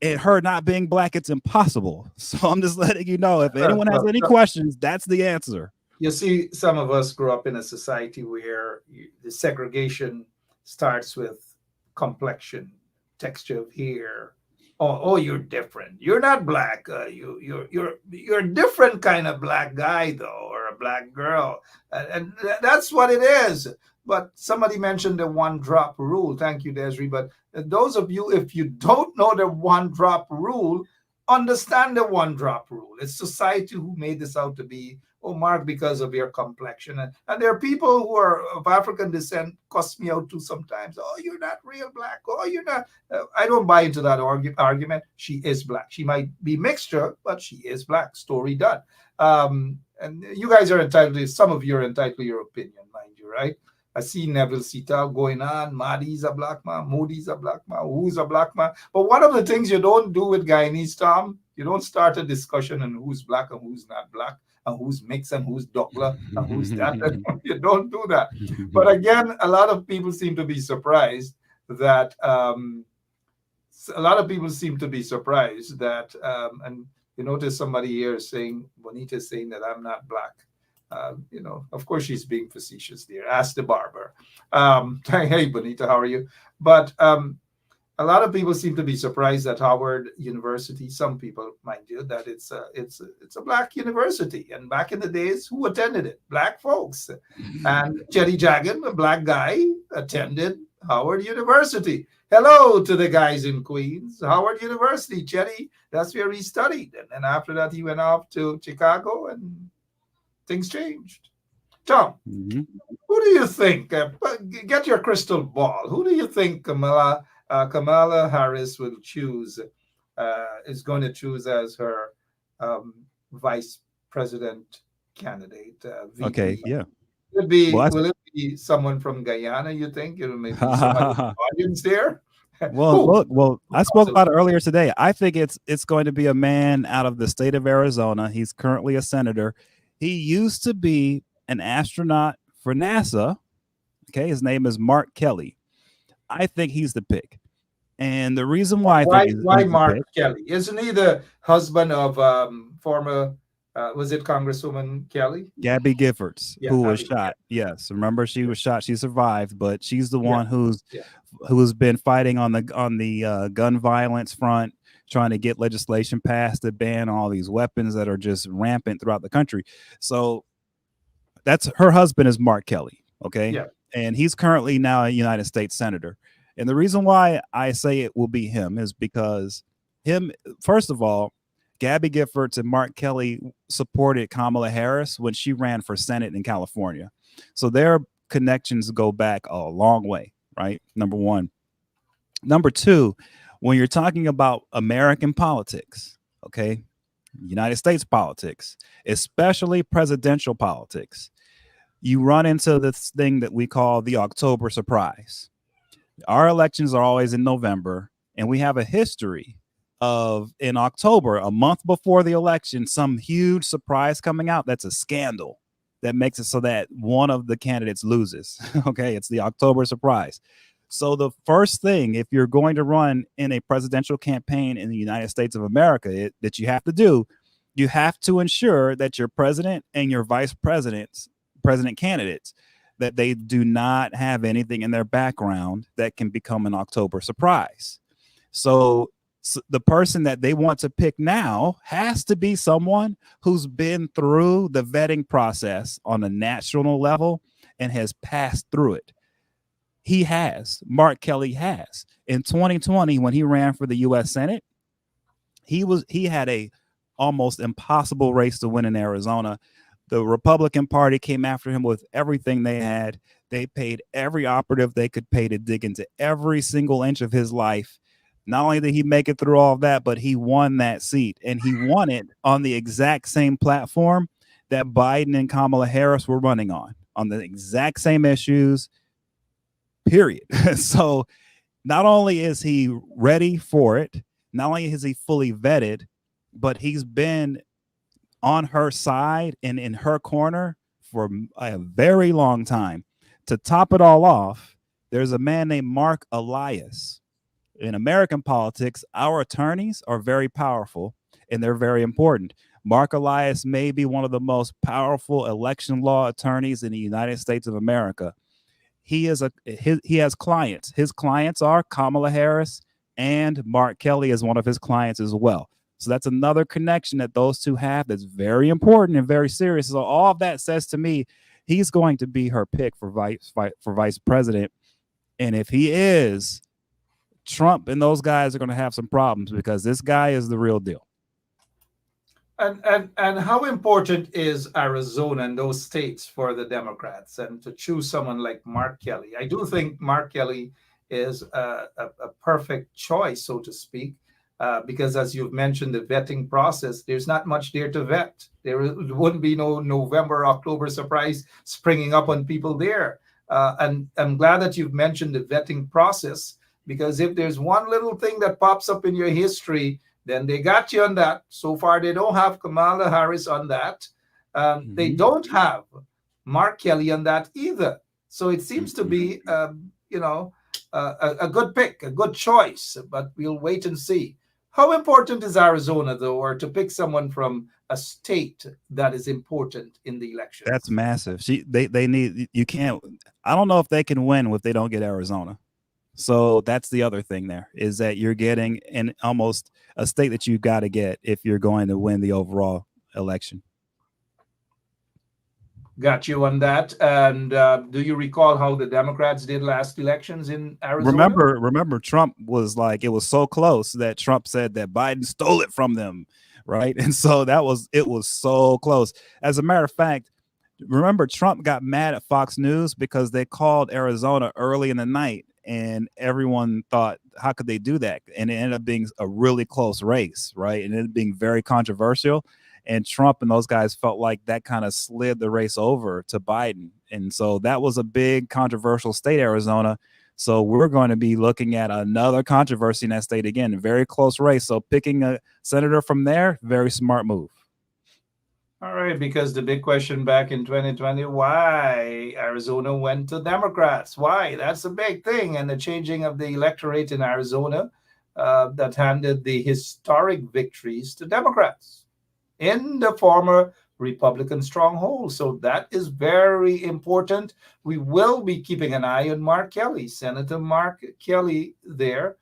And her not being Black, it's impossible. So I'm just letting you know, if anyone has any questions, that's the answer. You see, some of us grew up in a society where the segregation starts with complexion, texture of hair. Oh, you're different. You're not Black. You're a different kind of Black guy, though, or a Black girl, and that's what it is. But somebody mentioned the one-drop rule. Thank you, Desiree. But those of you, if you don't know the one-drop rule, understand the one drop rule. It's society who made this out to be, oh, Mark, because of your complexion. And there are people who are of African descent cuss me out too sometimes. Oh, you're not real black. Oh, you're not. I don't buy into that argument. She is black. She might be mixture, but she is black. Story done. And you guys are entitled to, some of you are entitled to your opinion, mind you, right? I see Neville Sita going on. Madi's a black man. Modi's a black man. Who's a black man? But one of the things you don't do with Guyanese, Tom, you don't start a discussion on who's black and who's not black, and who's mixed and who's Douglas and who's that. You don't do that. But again, a lot of people seem to be surprised that and you notice somebody here saying, Bonita saying that I'm not black. Of course she's being facetious there. Ask the barber. Hey, Bonita, how are you? But a lot of people seem to be surprised at Howard University. Some people, mind you, that it's a black university. And back in the days, who attended it? Black folks. And Jerry Jagan, a black guy, attended Howard University. Hello to the guys in Queens. Howard University, Jerry, that's where he studied. And then after that, he went off to Chicago and things changed. Tom, who do you think? Get your crystal ball. Who do you think Kamala Harris will choose? Is going to choose as her vice president candidate? VP? Okay, yeah. Will it be someone from Guyana? You think? Maybe somebody in the audience there. Well, I spoke about it earlier today. I think it's going to be a man out of the state of Arizona. He's currently a senator. He used to be an astronaut for NASA. Okay, his name is Mark Kelly. I think he's the pick. And the reason why why Mark Kelly? Isn't he the husband of former was it Congresswoman Kelly? Gabby Giffords, who was shot. Yes, remember she was shot. She survived, but she's the one who's been fighting on the gun violence front, trying to get legislation passed to ban all these weapons that are just rampant throughout the country. So that's her husband is Mark Kelly. Okay. Yeah. And he's currently now a United States Senator. And the reason why I say it will be him is because first of all, Gabby Giffords and Mark Kelly supported Kamala Harris when she ran for Senate in California. So their connections go back a long way, right? Number one. Number two, when you're talking about American politics, okay, United States politics, especially presidential politics, you run into this thing that we call the October surprise. Our elections are always in November, and we have a history of in October, a month before the election, some huge surprise coming out. That's a scandal that makes it so that one of the candidates loses. Okay, it's the October surprise. So the first thing, if you're going to run in a presidential campaign in the United States of America, that you have to do, you have to ensure that your president and your vice president candidates, that they do not have anything in their background that can become an October surprise. So the person that they want to pick now has to be someone who's been through the vetting process on a national level and has passed through it. He has. Mark Kelly has. In 2020, when he ran for the U.S. Senate, he had a almost impossible race to win in Arizona. The Republican Party came after him with everything they had. They paid every operative they could pay to dig into every single inch of his life. Not only did he make it through all of that, but he won that seat, and he won it on the exact same platform that Biden and Kamala Harris were running on the exact same issues. Period. So not only is he ready for it, not only is he fully vetted, but he's been on her side and in her corner for a very long time. To top it all off, there's a man named Mark Elias. In American politics, our attorneys are very powerful and they're very important. Mark Elias may be one of the most powerful election law attorneys in the United States of America. He has clients. His clients are Kamala Harris, and Mark Kelly is one of his clients as well. So that's another connection that those two have that's very important and very serious. So all of that says to me, he's going to be her pick for vice president. And if he is, Trump and those guys are going to have some problems because this guy is the real deal. And how important is Arizona and those states for the Democrats, and to choose someone like Mark Kelly? I do think Mark Kelly is a perfect choice, so to speak, because as you've mentioned, the vetting process, there's not much there to vet. Wouldn't be no November, October surprise springing up on people there. And I'm glad that you've mentioned the vetting process, because if there's one little thing that pops up in your history, then they got you on that. So far, they don't have Kamala Harris on that. They don't have Mark Kelly on that either. So it seems to be, a good pick, a good choice. But we'll wait and see. How important is Arizona, though, or to pick someone from a state that is important in the elections? That's massive. They need, you can't, I don't know if they can win if they don't get Arizona. So that's the other thing there, is that you're getting in almost a state that you've got to get if you're going to win the overall election. Got you on that. And do you recall how the Democrats did last elections in Arizona? Remember, Trump was like, it was so close that Trump said that Biden stole it from them, right? And so it was so close. As a matter of fact, remember, Trump got mad at Fox News because they called Arizona early in the night, and everyone thought, how could they do that? And it ended up being a really close race, right? And it ended up being very controversial. And Trump and those guys felt like that kind of slid the race over to Biden. And so that was a big controversial state, Arizona. So we're going to be looking at another controversy in that state again, a very close race. So picking a senator from there, very smart move. All right, because the big question back in 2020, why Arizona went to Democrats? Why? That's a big thing. And the changing of the electorate in Arizona that handed the historic victories to Democrats in the former Republican stronghold. So that is very important. We will be keeping an eye on Mark Kelly, Senator Mark Kelly there.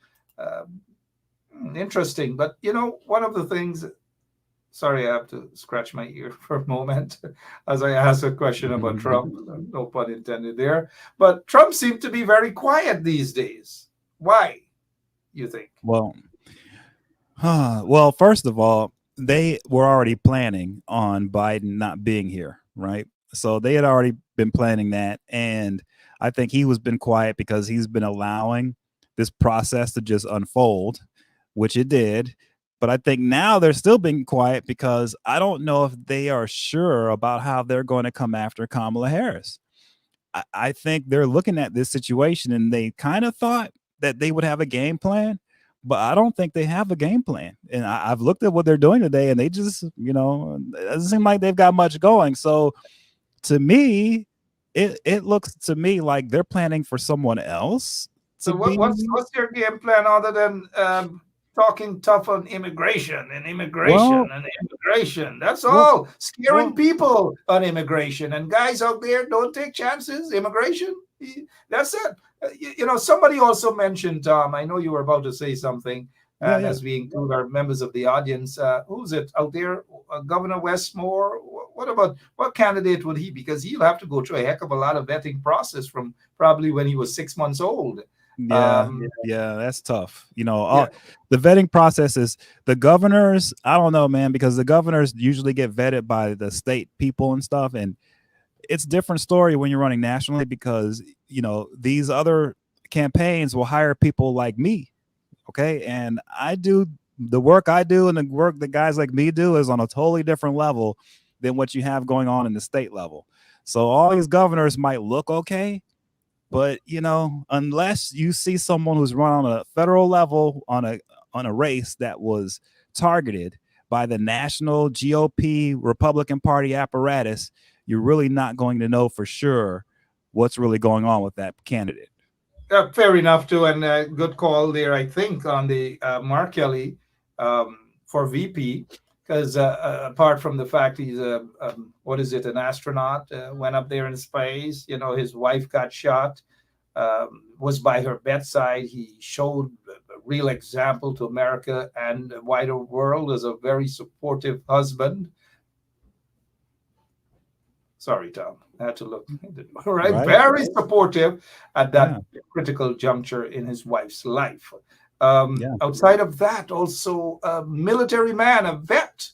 Interesting. But, one of the things, sorry, I have to scratch my ear for a moment as I ask a question about Trump. No pun intended there. But Trump seemed to be very quiet these days. Why, you think? Well, first of all, they were already planning on Biden not being here, right? So they had already been planning that. And I think he was been quiet because he's been allowing this process to just unfold, which it did. But I think now they're still being quiet because I don't know if they are sure about how they're going to come after Kamala Harris. I think they're looking at this situation and they kind of thought that they would have a game plan, but I don't think they have a game plan. And I've looked at what they're doing today and they just, it doesn't seem like they've got much going. So to me, it looks to me like they're planning for someone else. So what's your game plan other than talking tough on immigration? That's all. Scaring people on immigration. And guys out there, don't take chances. Immigration, that's it. Somebody also mentioned, Tom, I know you were about to say something, and as we include our members of the audience, who's it out there? Governor Westmore? What candidate would he? Because he'll have to go through a heck of a lot of vetting process from probably when he was 6 months old. Yeah, that's tough. The vetting process is the governors. I don't know, man, because the governors usually get vetted by the state people and stuff. And it's a different story when you're running nationally because, these other campaigns will hire people like me. Okay. And I do the work I do and the work that guys like me do is on a totally different level than what you have going on in the state level. So all these governors might look okay. But, unless you see someone who's run on a federal level on a race that was targeted by the national GOP Republican Party apparatus, you're really not going to know for sure what's really going on with that candidate. Fair enough, too. And good call there, I think, on the Mark Kelly for VP. Because apart from the fact he's an astronaut, went up there in space, his wife got shot, was by her bedside. He showed a real example to America and the wider world as a very supportive husband. Sorry, Tom, I had to look. All right. Very supportive at that critical juncture in his wife's life. Outside of that, also a military man, a vet.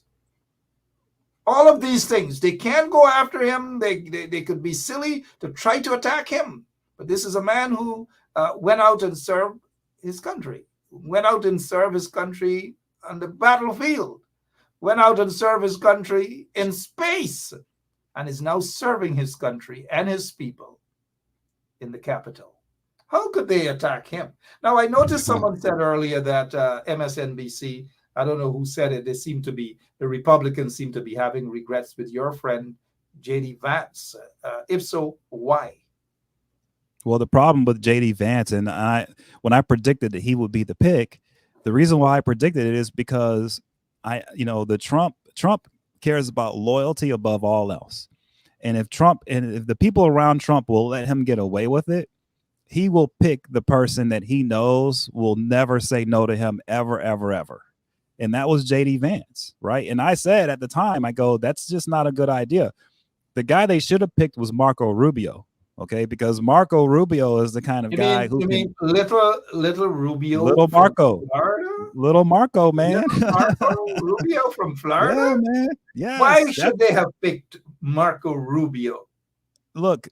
All of these things, they can go after him. They could be silly to try to attack him. But this is a man who went out and served his country, went out and served his country on the battlefield, went out and served his country in space, and is now serving his country and his people in the capital. How could they attack him? Now, I noticed someone said earlier that MSNBC, I don't know who said it, the Republicans seem to be having regrets with your friend, J.D. Vance. If so, why? Well, the problem with J.D. Vance, and when I predicted that he would be the pick, the reason why I predicted it is because Trump cares about loyalty above all else. And if the people around Trump will let him get away with it, he will pick the person that he knows will never say no to him ever, ever, ever. And that was J.D. Vance, right? And I said at the time, I go, that's just not a good idea. The guy they should have picked was Marco Rubio, okay? Because Marco Rubio is the kind of guy who mean little Rubio, little Marco, Florida? Little Marco, man. Marco Rubio from Florida? Yeah, man. Yeah. Why should they have picked Marco Rubio? Look,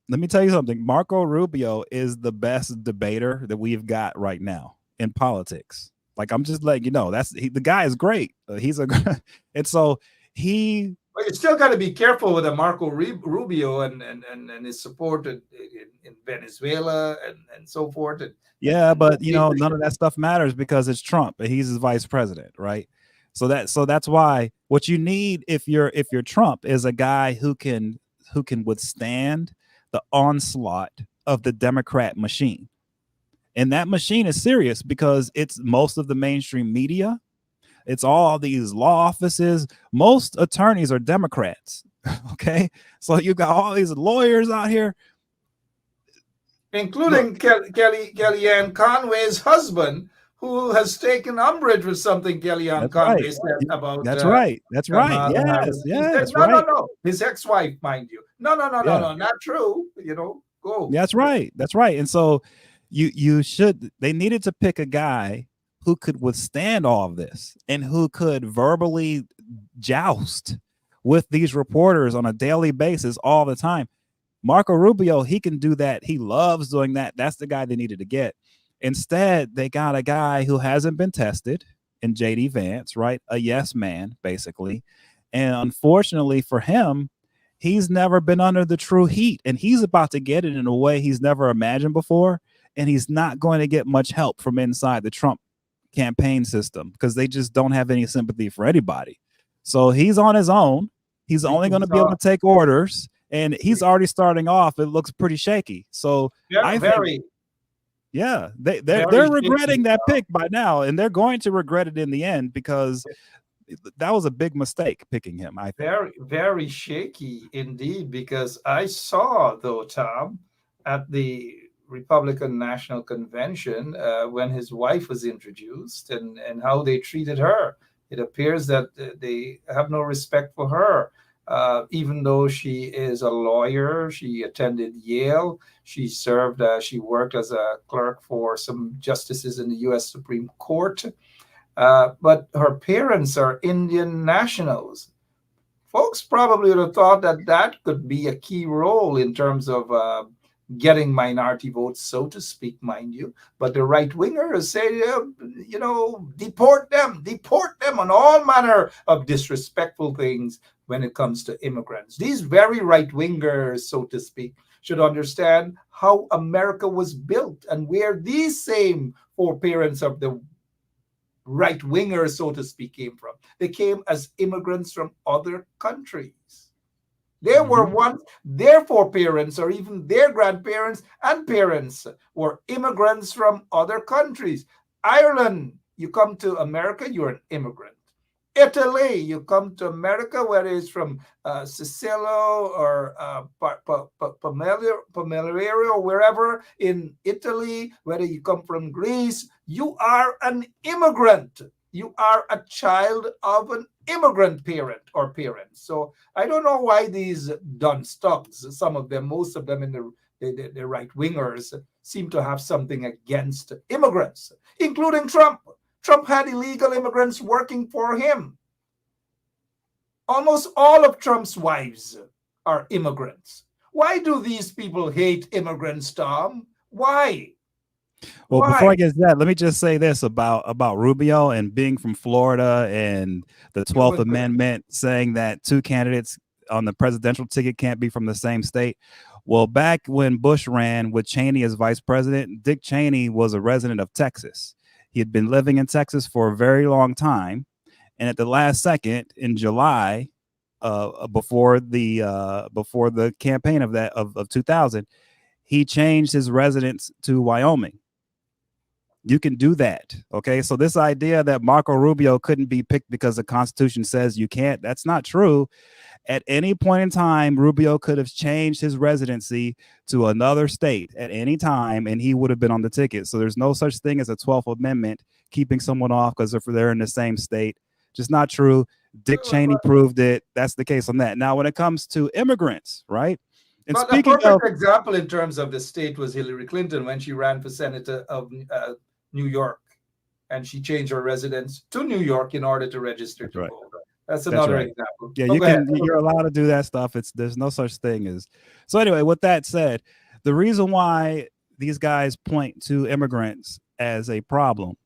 let me tell you something. Marco Rubio is the best debater that we've got right now in politics. Like, I'm just letting you know, the guy is great. And so he. But you still got to be careful with a Marco Rubio and his support in Venezuela and so forth. Yeah, but none of that stuff matters because it's Trump and he's his vice president, right? So that's why what you need if you're Trump is a guy who can withstand the onslaught of the Democrat machine. And that machine is serious because it's most of the mainstream media. It's all these law offices. Most attorneys are Democrats. Okay. So you got all these lawyers out here. Including Kellyanne Conway's husband, who has taken umbrage with something Kellyanne Conway said about. That's right. That's right. Yes. No. His ex-wife, mind you. No, not true. Go. That's right. That's right. And so they needed to pick a guy who could withstand all of this and who could verbally joust with these reporters on a daily basis all the time. Marco Rubio, he can do that. He loves doing that. That's the guy they needed to get. Instead, they got a guy who hasn't been tested in J.D. Vance, right? A yes man, basically. And unfortunately for him, he's never been under the true heat, and he's about to get it in a way he's never imagined before. And he's not going to get much help from inside the Trump campaign system because they just don't have any sympathy for anybody. So he's on his own. He's only going to be able to take orders, and he's already starting off. It looks pretty shaky. So they're regretting that pick by now, and they're going to regret it in the end because that was a big mistake picking him. I think. Very, very shaky indeed, because I saw, though, Tom, at the Republican National Convention when his wife was introduced and how they treated her. It appears that they have no respect for her. Even though she is a lawyer, she attended Yale. She worked as a clerk for some justices in the U.S. Supreme Court. But her parents are Indian nationals. Folks probably would have thought that could be a key role in terms of getting minority votes, so to speak, mind you. But the right-wingers say, deport them on all manner of disrespectful things when it comes to immigrants. These very right-wingers, so to speak, should understand how America was built and where these same foreparents of the right-wingers, so to speak, came from. They came as immigrants from other countries. There were once their foreparents or even their grandparents and parents were immigrants from other countries. Ireland, you come to America, you're an immigrant. Italy, you come to America, whether it's from Sicily or Pomeriere or wherever in Italy, whether you come from Greece, you are an immigrant. You are a child of an immigrant parent or parents. So I don't know why these dunce-stuffs, most of them in the right-wingers, seem to have something against immigrants, including Trump. Trump had illegal immigrants working for him. Almost all of Trump's wives are immigrants. Why do these people hate immigrants, Tom? Why? Well, Why? before I get to that, let me just say this about Rubio and being from Florida and the 12th Amendment saying that two candidates on the presidential ticket can't be from the same state. Well, back when Bush ran with Cheney as vice president, Dick Cheney was a resident of Texas. He had been living in Texas for a very long time. And at the last second in July, before the campaign of 2000, he changed his residence to Wyoming. You can do that. Okay. So this idea that Marco Rubio couldn't be picked because the Constitution says you can't, that's not true. At any point in time, Rubio could have changed his residency to another state at any time, and he would have been on the ticket. So there's no such thing as a 12th Amendment keeping someone off because they're in the same state. Just not true. Dick Cheney proved it. That's the case on that. Now, when it comes to immigrants, right? And but speaking a perfect example in terms of the state was Hillary Clinton when she ran for senator of New York, and she changed her residence to New York in order to register to vote. That's another example. Yeah, you're allowed to do that stuff. There's no such thing as. So anyway, with that said, the reason why these guys point to immigrants as a problem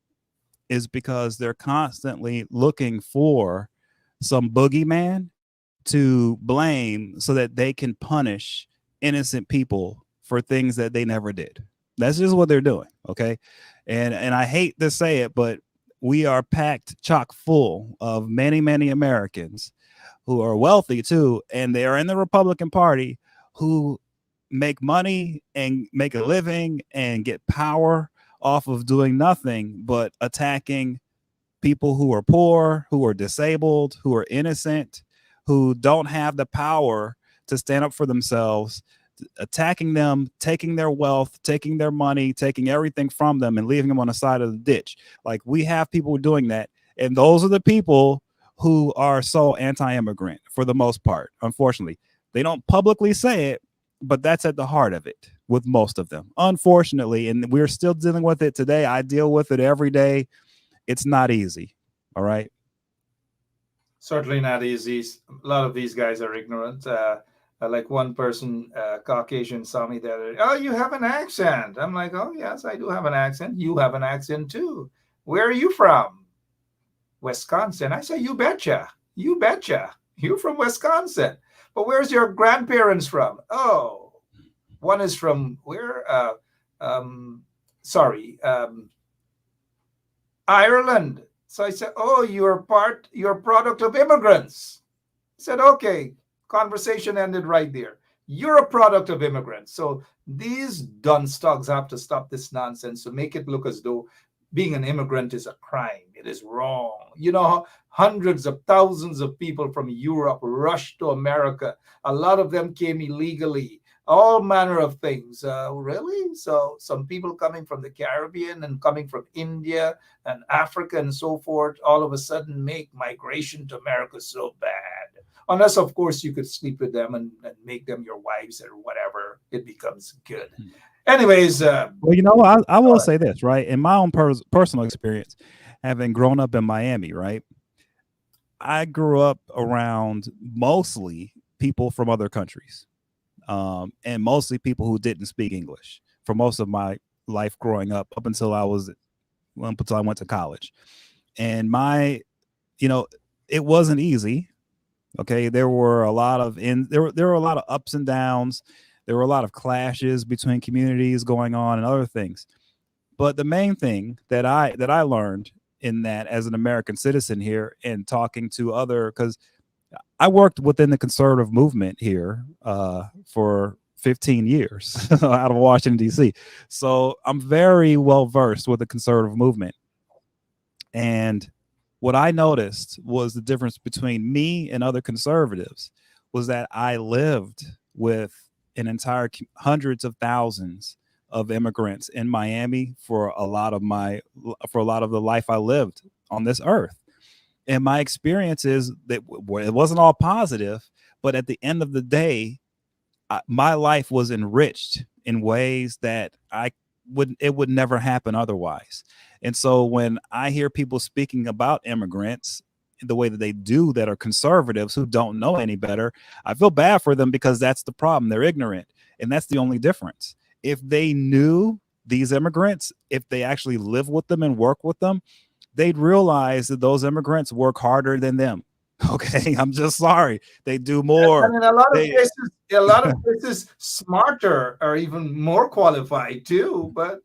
is because they're constantly looking for some boogeyman to blame so that they can punish innocent people for things that they never did. That's just what they're doing. Okay. And I hate to say it, but we are packed chock full of many, many Americans who are wealthy too. And they are in the Republican Party who make money and make a living and get power off of doing nothing but attacking people who are poor, who are disabled, who are innocent, who don't have the power to stand up for themselves, attacking them, taking their wealth, taking their money, taking everything from them and leaving them on the side of the ditch. Like, we have people doing that. And those are the people who are so anti-immigrant for the most part. Unfortunately, they don't publicly say it, but that's at the heart of it with most of them, unfortunately. And we're still dealing with it today. I deal with it every day. It's not easy. All right. Certainly not easy. A lot of these guys are ignorant. Like one person, Caucasian, saw me the other day. Oh, you have an accent. I'm like, oh, yes, I do have an accent. You have an accent too. Where are you from? Wisconsin. I say, you betcha. You betcha. You're from Wisconsin. But where's your grandparents from? Oh, one is from where? Ireland. So I said, oh, you're a product of immigrants. I said, okay. Conversation ended right there. You're a product of immigrants. So these dunstogs have to stop this nonsense to make it look as though being an immigrant is a crime. It is wrong. You know, hundreds of thousands of people from Europe rushed to America. A lot of them came illegally. All manner of things. Really? So some people coming from the Caribbean and coming from India and Africa and so forth, all of a sudden make migration to America so bad. Unless, of course, you could sleep with them and make them your wives or whatever, it becomes good. Anyways. Well, you know, I will say this, right? In my own personal experience, having grown up in Miami, right? I grew up around mostly people from other countries, and mostly people who didn't speak English for most of my life growing up until I went to college. And it wasn't easy. Okay, there were a lot of ups and downs. There were a lot of clashes between communities going on and other things. But the main thing that I learned in that as an American citizen here and talking to because I worked within the conservative movement here for 15 years out of Washington, D.C. So I'm very well versed with the conservative movement. And what I noticed was the difference between me and other conservatives was that I lived with an entire hundreds of thousands of immigrants in Miami for a lot of the life I lived on this earth. And my experience is that it wasn't all positive, but at the end of the day, my life was enriched in ways that it would never happen otherwise. And so when I hear people speaking about immigrants, the way that they do that are conservatives who don't know any better. I feel bad for them because that's the problem. They're ignorant. And that's the only difference. If they knew these immigrants, if they actually live with them and work with them, they'd realize that those immigrants work harder than them. Okay, I'm just sorry. They do more. And in a lot of cases, smarter or even more qualified too. But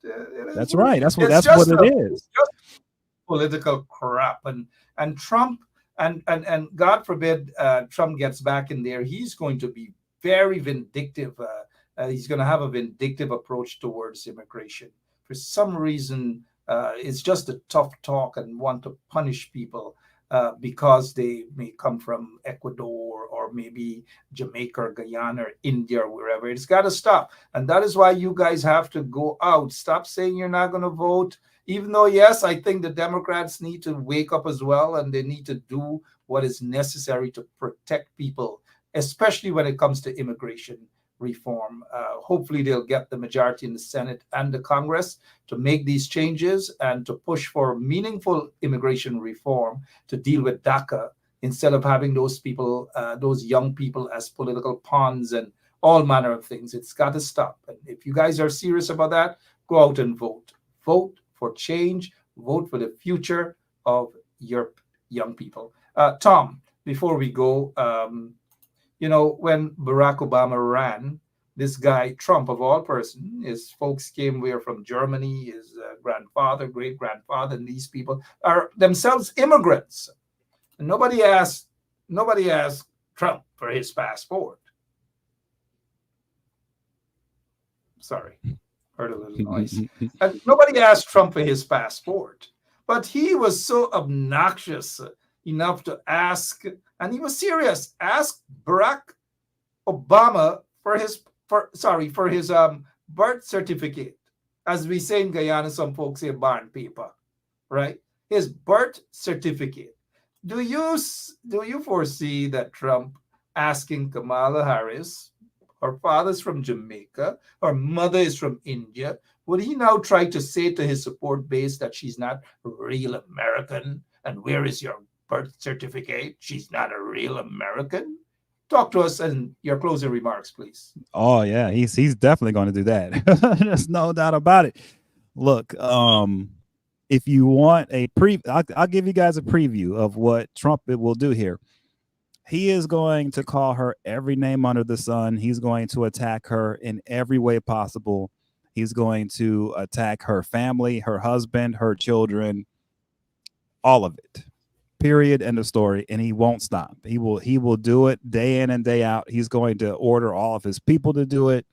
that's right. That's what it is. It's just political crap. And Trump and God forbid Trump gets back in there, he's going to be very vindictive. He's going to have a vindictive approach towards immigration. For some reason, it's just a tough talk and want to punish people because they may come from Ecuador or maybe Jamaica or Guyana or India or wherever. It's got to stop. And that is why you guys have to go out. Stop saying you're not going to vote. Even though, yes, I think the Democrats need to wake up as well, and they need to do what is necessary to protect people, especially when it comes to immigration reform. Hopefully they'll get the majority in the Senate and the Congress to make these changes and to push for meaningful immigration reform to deal with DACA instead of having those people, those young people as political pawns and all manner of things. It's got to stop. And if you guys are serious about that, go out and vote. Vote for change. Vote for the future of your young people. Tom, before we go, when Barack Obama ran, this guy, Trump of all persons, his folks came from Germany, his grandfather, great-grandfather, and these people are themselves immigrants. And nobody asked Trump for his passport. Sorry, heard a little noise. And nobody asked Trump for his passport. But he was so obnoxious enough to ask, and he was serious, ask Barack Obama for his birth certificate. As we say in Guyana, some folks say barn paper, right? His birth certificate. Do you foresee that Trump asking Kamala Harris, her father's from Jamaica, her mother is from India, would he now try to say to his support base that she's not real American? And where is your birth certificate? She's not a real American. Talk to us and your closing remarks, please. Oh yeah, he's definitely going to do that. There's no doubt about it. Look, if you want a I'll give you guys a preview of what Trump will do here. He is going to call her every name under the sun. He's going to attack her in every way possible. He's going to attack her family, her husband, her children, all of it. Period. End of story. And he won't stop. He will do it day in and day out. He's going to order all of his people to do it.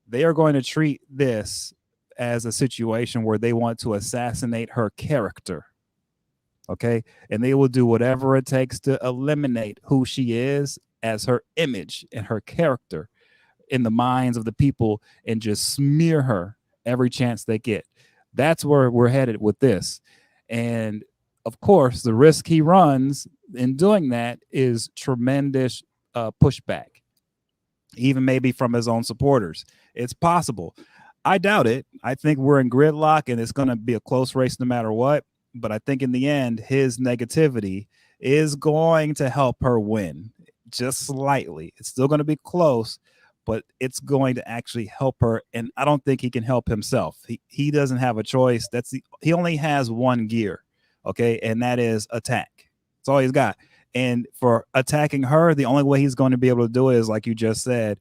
They are going to treat this as a situation where they want to assassinate her character. Okay. And they will do whatever it takes to eliminate who she is as her image and her character in the minds of the people and just smear her every chance they get. That's where we're headed with this. And of course, the risk he runs in doing that is tremendous pushback, even maybe from his own supporters. It's possible. I doubt it. I think we're in gridlock and it's going to be a close race no matter what. But I think in the end, his negativity is going to help her win just slightly. It's still going to be close, but it's going to actually help her. And I don't think he can help himself. He doesn't have a choice. He only has one gear. Okay. And that is attack. That's all he's got. And for attacking her, the only way he's going to be able to do it is, like you just said,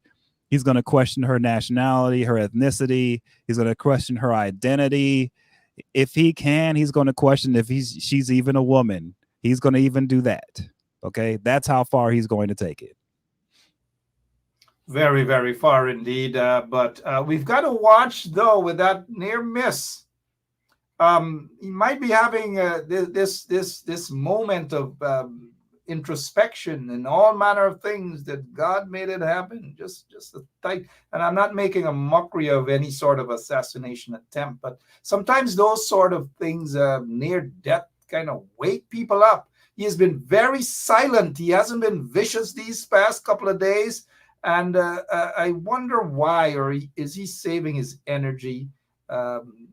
he's going to question her nationality, her ethnicity. He's going to question her identity. If he can, he's going to question if she's even a woman. He's going to even do that. Okay. That's how far he's going to take it. Very, very far indeed. But we've got to watch, though, with that near miss. He might be having this moment of introspection and all manner of things that God made it happen. Just a tight. And I'm not making a mockery of any sort of assassination attempt, but sometimes those sort of things, near death, kind of wake people up. He has been very silent. He hasn't been vicious these past couple of days. And I wonder why, or is he saving his energy?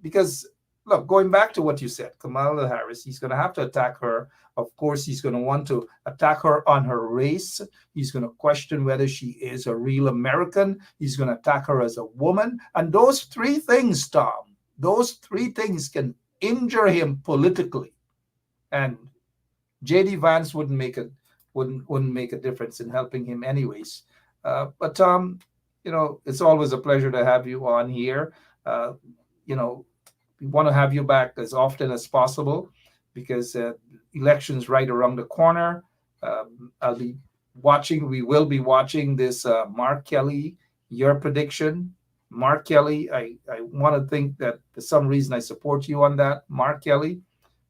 Because look, going back to what you said, Kamala Harris, he's going to have to attack her. Of course, he's going to want to attack her on her race. He's going to question whether she is a real American. He's going to attack her as a woman. And those three things, Tom, those three things can injure him politically. And J.D. Vance wouldn't make a difference in helping him anyways. But Tom, it's always a pleasure to have you on here. We want to have you back as often as possible because elections right around the corner. I'll be watching. We will be watching this Mark Kelly, your prediction. Mark Kelly, I want to think that for some reason I support you on that, Mark Kelly.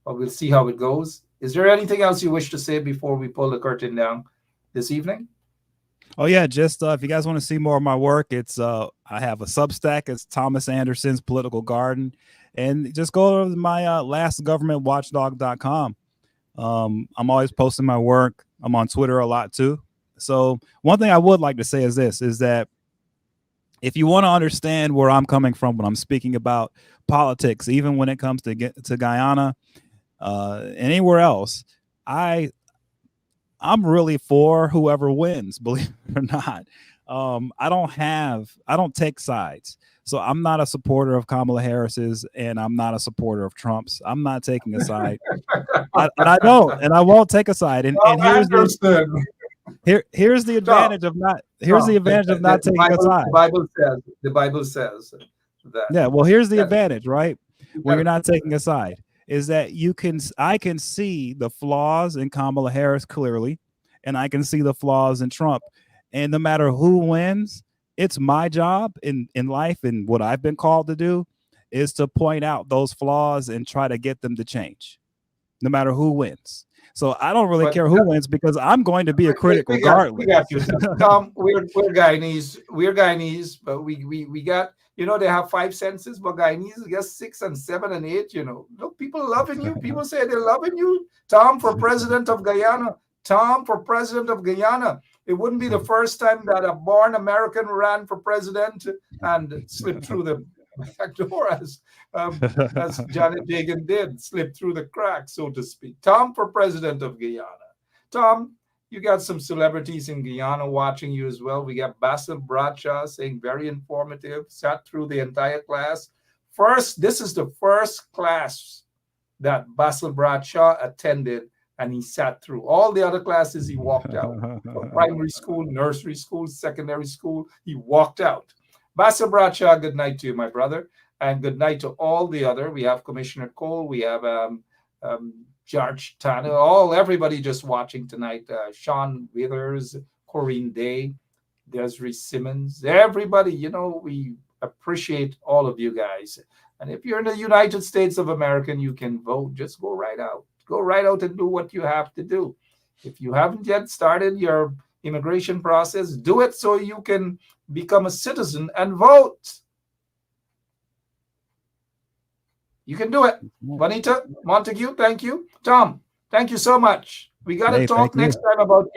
But we'll see how it goes. Is there anything else you wish to say before we pull the curtain down this evening? Oh yeah, just if you guys want to see more of my work, it's I have a Substack. It's Thomas Anderson's Political Garden, and just go to my lastgovernmentwatchdog.com. I'm always posting my work. I'm on Twitter a lot too. So one thing I would like to say is this: is that if you want to understand where I'm coming from when I'm speaking about politics, even when it comes to Guyana, anywhere else, I'm really for whoever wins, believe it or not. I don't take sides. So I'm not a supporter of Kamala Harris's and I'm not a supporter of Trump's. I'm not taking a side. I won't take a side. And here's the advantage of not taking a side. The Bible says that. Yeah, well, here's the advantage, right? When you're not taking a side. Is that I can see the flaws in Kamala Harris clearly, and I can see the flaws in Trump. And no matter who wins, it's my job in life and what I've been called to do is to point out those flaws and try to get them to change, no matter who wins. So I don't really care who wins because I'm going to be a critic regardless. We got you. Tom, we're Guyanese, but we got. They have 5 senses, but Guyanese just 6 and 7 and 8. Look, people loving you. People say they're loving you. Tom for president of Guyana. Tom for president of Guyana. It wouldn't be the first time that a born American ran for president and slipped through the back door, as Janet Jagan did, slipped through the crack, so to speak. Tom for president of Guyana. Tom, you got some celebrities in Guyana watching you as well. We got Basil Bradshaw saying very informative, sat through the entire class. This is the first class that Basil Bradshaw attended, and he sat through. All the other classes, he walked out. From primary school, nursery school, secondary school, he walked out. Basil Bradshaw, good night to you, my brother, and good night to all the other. We have Commissioner Cole, we have George Tanner, everybody just watching tonight. Sean Withers, Corinne Day, Desiree Simmons, everybody, we appreciate all of you guys. And if you're in the United States of America and you can vote, just go right out. Go right out and do what you have to do. If you haven't yet started your immigration process, do it so you can become a citizen and vote. You can do it. Bonita, Montague, thank you. Tom, thank you so much. We got to talk next time about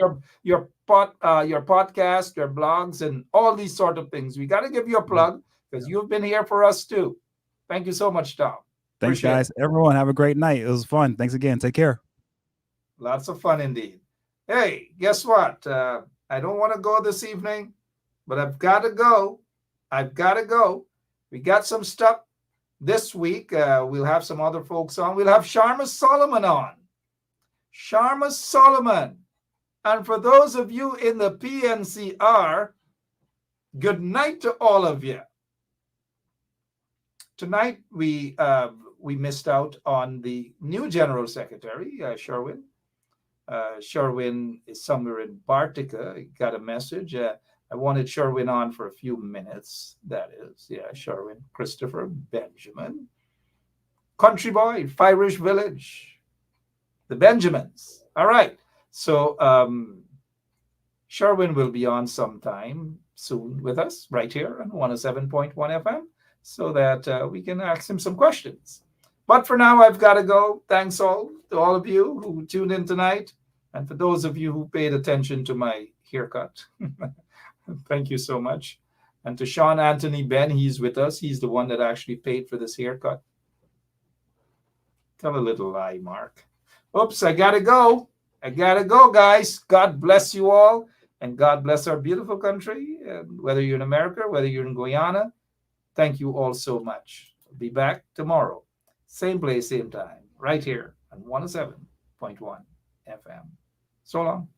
your podcast, your blogs, and all these sort of things. We got to give you a plug because you've been here for us too. Thank you so much, Tom. Thanks, guys. Everyone, have a great night. It was fun. Thanks again. Take care. Lots of fun indeed. Hey, guess what? I don't want to go this evening, but I've got to go. We got some stuff. This week, we'll have some other folks on. We'll have Sharma Solomon on. Sharma Solomon. And for those of you in the PNCR, good night to all of you. Tonight, we missed out on the new General Secretary, Sherwin. Sherwin is somewhere in Bartica. He got a message. I wanted Sherwin on for a few minutes. That is, Sherwin, Christopher Benjamin, country boy, Irish Village, the Benjamins. All right. So Sherwin will be on sometime soon with us right here on 107.1 FM so that we can ask him some questions. But for now, I've got to go. Thanks to all of you who tuned in tonight. And for those of you who paid attention to my haircut. Thank you so much. And to Sean Anthony Ben, he's with us. He's the one that actually paid for this haircut. Tell a little lie, Mark. Oops, I gotta go. I gotta go, guys. God bless you all, and God bless our beautiful country. Whether you're in America, whether you're in Guyana, thank you all so much. I'll be back tomorrow, same place, same time, right here on 107.1 FM. So long.